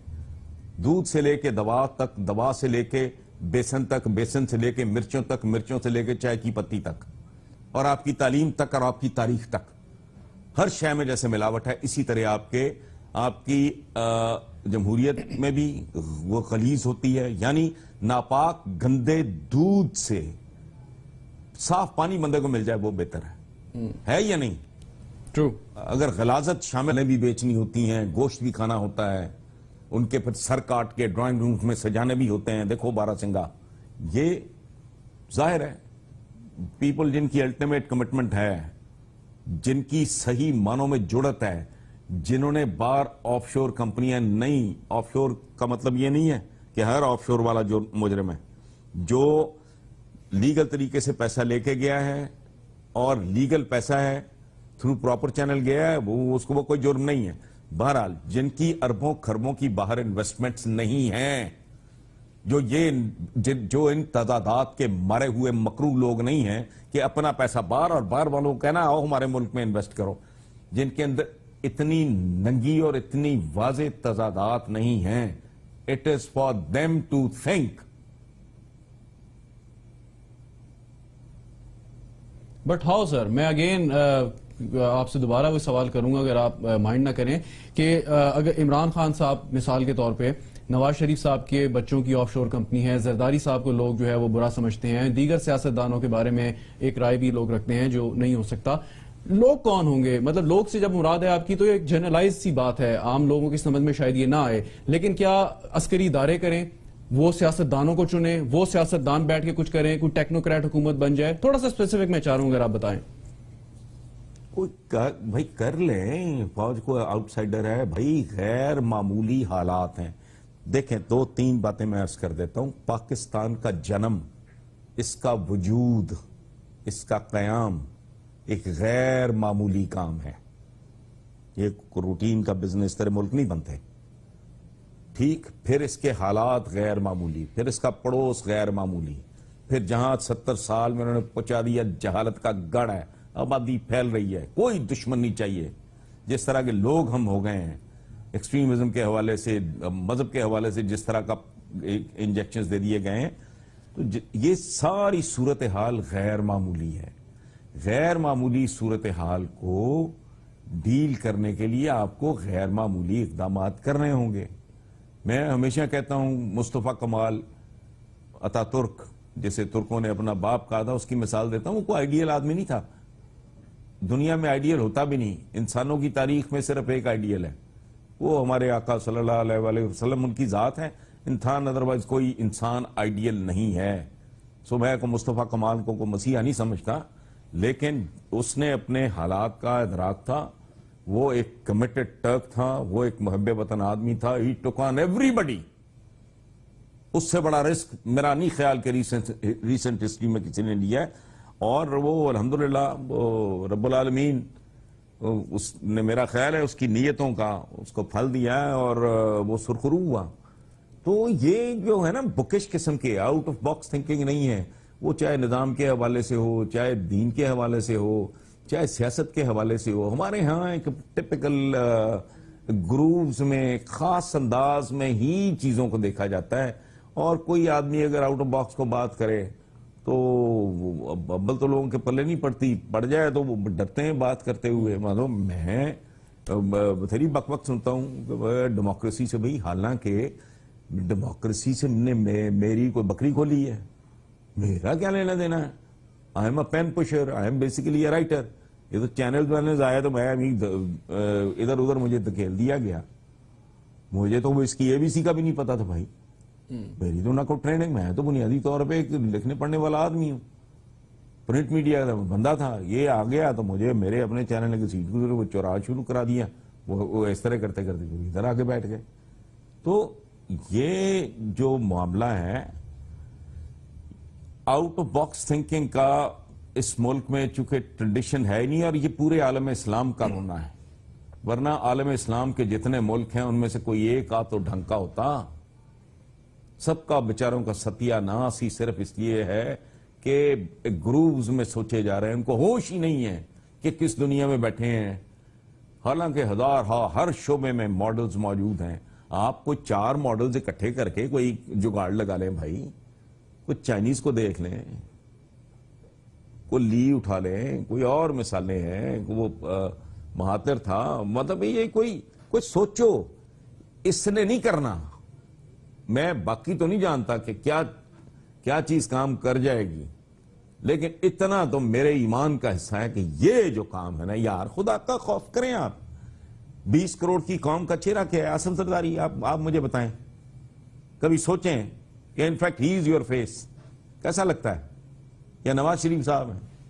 دودھ سے لے کے دوا تک، دوا سے لے کے بیسن تک، بیسن سے لے کے مرچوں تک، مرچوں سے لے کے چائے کی پتی تک، اور آپ کی تعلیم تک اور آپ کی تاریخ تک، ہر شے میں جیسے ملاوٹ ہے اسی طرح آپ کی جمہوریت میں بھی وہ خلیز ہوتی ہے. یعنی ناپاک گندے دودھ سے صاف پانی بندے کو مل جائے وہ بہتر ہے یا نہیں؟ ٹرو. اگر غلاظت شامل بھی بیچنی ہوتی ہیں، گوشت بھی کھانا ہوتا ہے، ان کے پھر سر کاٹ کے ڈرائنگ روم میں سجانے بھی ہوتے ہیں. دیکھو بارہ سنگا، یہ ظاہر ہے پیپل جن کی الٹیمیٹ کمٹمنٹ ہے، جن کی صحیح معنوں میں جڑت ہے، جنہوں نے بار آف شور کمپنیاں نہیں، آف شور کا مطلب یہ نہیں ہے کہ ہر آف شور والا جو مجرم ہے، جو لیگل طریقے سے پیسہ لے کے گیا ہے اور لیگل پیسہ ہے تھرو پراپر چینل گیا ہے، اس کو وہ کوئی جرم نہیں ہے. بہرحال جن کی اربوں خربوں کی باہر انویسٹمنٹس نہیں ہیں، جو ان تعدادات کے مرے ہوئے مکرو لوگ نہیں ہیں کہ اپنا پیسہ باہر اور باہر والوں کو کہنا آؤ ہمارے ملک میں انویسٹ کرو، جن کے اندر اتنی ننگی اور اتنی واضح تضادات نہیں ہیں. It is for them to think. But how sir, میں اگین آپ سے دوبارہ وہ سوال کروں گا اگر آپ مائنڈ نہ کریں کہ اگر عمران خان صاحب مثال کے طور پہ، نواز شریف صاحب کے بچوں کی آف شور کمپنی ہے، زرداری صاحب کو لوگ جو ہے وہ برا سمجھتے ہیں، دیگر سیاستدانوں کے بارے میں ایک رائے بھی لوگ رکھتے ہیں جو نہیں ہو سکتا. لوگ کون ہوں گے؟ مطلب لوگ سے جب مراد ہے آپ کی تو ایک جنرلائز سی بات ہے، عام لوگوں کی سمجھ میں شاید یہ نہ آئے، لیکن کیا عسکری ادارے کریں، وہ سیاستدانوں کو چنیں، وہ سیاستدان بیٹھ کے کچھ کریں، کوئی ٹیکنوکریٹ حکومت بن جائے؟ تھوڑا سا اسپیسیفک میں چاہ رہا ہوں اگر آپ بتائیں. بھائی کر لیں، فوج کو آؤٹ سائڈر ہے بھائی، غیر معمولی حالات ہیں. دیکھیں 2-3 باتیں میں عرض کر دیتا ہوں. پاکستان کا جنم، اس کا وجود، اس کا قیام ایک غیر معمولی کام ہے. یہ روٹین کا بزنس طرح ملک نہیں بنتے. ٹھیک، پھر اس کے حالات غیر معمولی، پھر اس کا پڑوس غیر معمولی، پھر جہاں 70 سال میں انہوں نے پہنچا دیا جہالت کا گڑھ ہے، آبادی پھیل رہی ہے، کوئی دشمن نہیں چاہیے. جس طرح کے لوگ ہم ہو گئے ہیں ایکسٹریمزم کے حوالے سے، مذہب کے حوالے سے جس طرح کا انجیکشنز دے دیے گئے ہیں، تو یہ ساری صورتحال غیر معمولی ہے. غیر معمولی صورتحال کو ڈیل کرنے کے لیے آپ کو غیر معمولی اقدامات کرنے ہوں گے. میں ہمیشہ کہتا ہوں مصطفیٰ کمال اتا ترک، جسے ترکوں نے اپنا باپ کہا تھا، اس کی مثال دیتا ہوں. وہ کوئی آئیڈیل آدمی نہیں تھا، دنیا میں آئیڈیل ہوتا بھی نہیں. انسانوں کی تاریخ میں صرف ایک آئیڈیل ہے، وہ ہمارے آقا صلی اللہ علیہ وآلہ وسلم، ان کی ذات ہے. انسان ادروائز کوئی انسان آئیڈیل نہیں ہے. صبح کو مصطفیٰ کمال کو کوئی مسیحا نہیں سمجھتا، لیکن اس نے اپنے حالات کا ادراک تھا. وہ ایک کمیٹڈ ٹرک تھا، وہ ایک محب وطن آدمی تھا. ہی ٹک آن ایوری بڈی. اس سے بڑا رسک میرا نہیں خیال کہ ریسنٹ ہسٹری میں کسی نے لیا ہے. اور وہ الحمدللہ رب العالمین اس نے، میرا خیال ہے، اس کی نیتوں کا اس کو پھل دیا ہے اور وہ سرخرو ہوا. تو یہ جو ہے نا بکش قسم کے آؤٹ آف باکس تھنکنگ نہیں ہے. وہ چاہے نظام کے حوالے سے ہو، چاہے دین کے حوالے سے ہو، چاہے سیاست کے حوالے سے ہو. ہمارے ہاں ایک ٹپکل گرووز میں خاص انداز میں ہی چیزوں کو دیکھا جاتا ہے, اور کوئی آدمی اگر آؤٹ آف باکس کو بات کرے تو ابل تو لوگوں کے پلے نہیں پڑتی, پڑ جائے تو وہ ڈرتے ہیں بات کرتے ہوئے. معلوم میں بتھیری بک بک سنتا ہوں ڈیموکریسی سے. بھئی حالانکہ ڈیموکریسی سے میری کوئی بکری کھولی ہے, میرا کیا لینا دینا ہے. I am a pen pusher, I am basically a writer. یہ تو چینل آیا تو میں ادھر ادھر مجھے دھکیل دیا گیا. مجھے تو اس کی ABC کا بھی نہیں پتا تھا بھائی. میری تو نہ کوئی ٹریننگ, میں تو بنیادی طور پہ ایک لکھنے پڑھنے والا آدمی ہوں, پرنٹ میڈیا کا بندہ تھا. یہ آ گیا تو مجھے میرے اپنے چینل کی سیٹ کو چورا شروع کرا دیا. وہ اس طرح کرتے کرتے ادھر آ کے بیٹھ گئے. تو یہ جو معاملہ ہے آؤٹ آف باکس تھنکنگ کا اس ملک میں چونکہ ٹریڈیشن ہے نہیں, اور یہ پورے عالم اسلام کا رونا ہے. ورنہ عالم اسلام کے جتنے ملک ہیں ان میں سے کوئی ایک تو ڈھنگ کا ہوتا. سب کا بیچاروں کا ستیہ ناس ہی صرف اس لیے ہے کہ گرووز میں سوچے جا رہے ہیں, ان کو ہوش ہی نہیں ہے کہ کس دنیا میں بیٹھے ہیں. حالانکہ ہر شعبے میں ماڈلز موجود ہیں. آپ کوئی 4 ماڈلز اکٹھے کر کے کوئی جگاڑ لگا لیں بھائی. کوئی چائنیز کو دیکھ لیں, کوئی لی اٹھا لیں, کوئی اور مثالیں ہیں. وہ مہاتر تھا. مطلب یہ کوئی سوچو, اس نے نہیں کرنا. میں باقی تو نہیں جانتا کہ کیا چیز کام کر جائے گی, لیکن اتنا تو میرے ایمان کا حصہ ہے کہ یہ جو کام ہے نا یار, خدا کا خوف کریں آپ. 20 کروڑ کی قوم کا چہرہ کیا ہے آصف زرداری, آپ مجھے بتائیں. کبھی سوچیں کہ in fact he is your face. کیسا لگتا ہے؟ یا نواز شریف صاحب ہیں,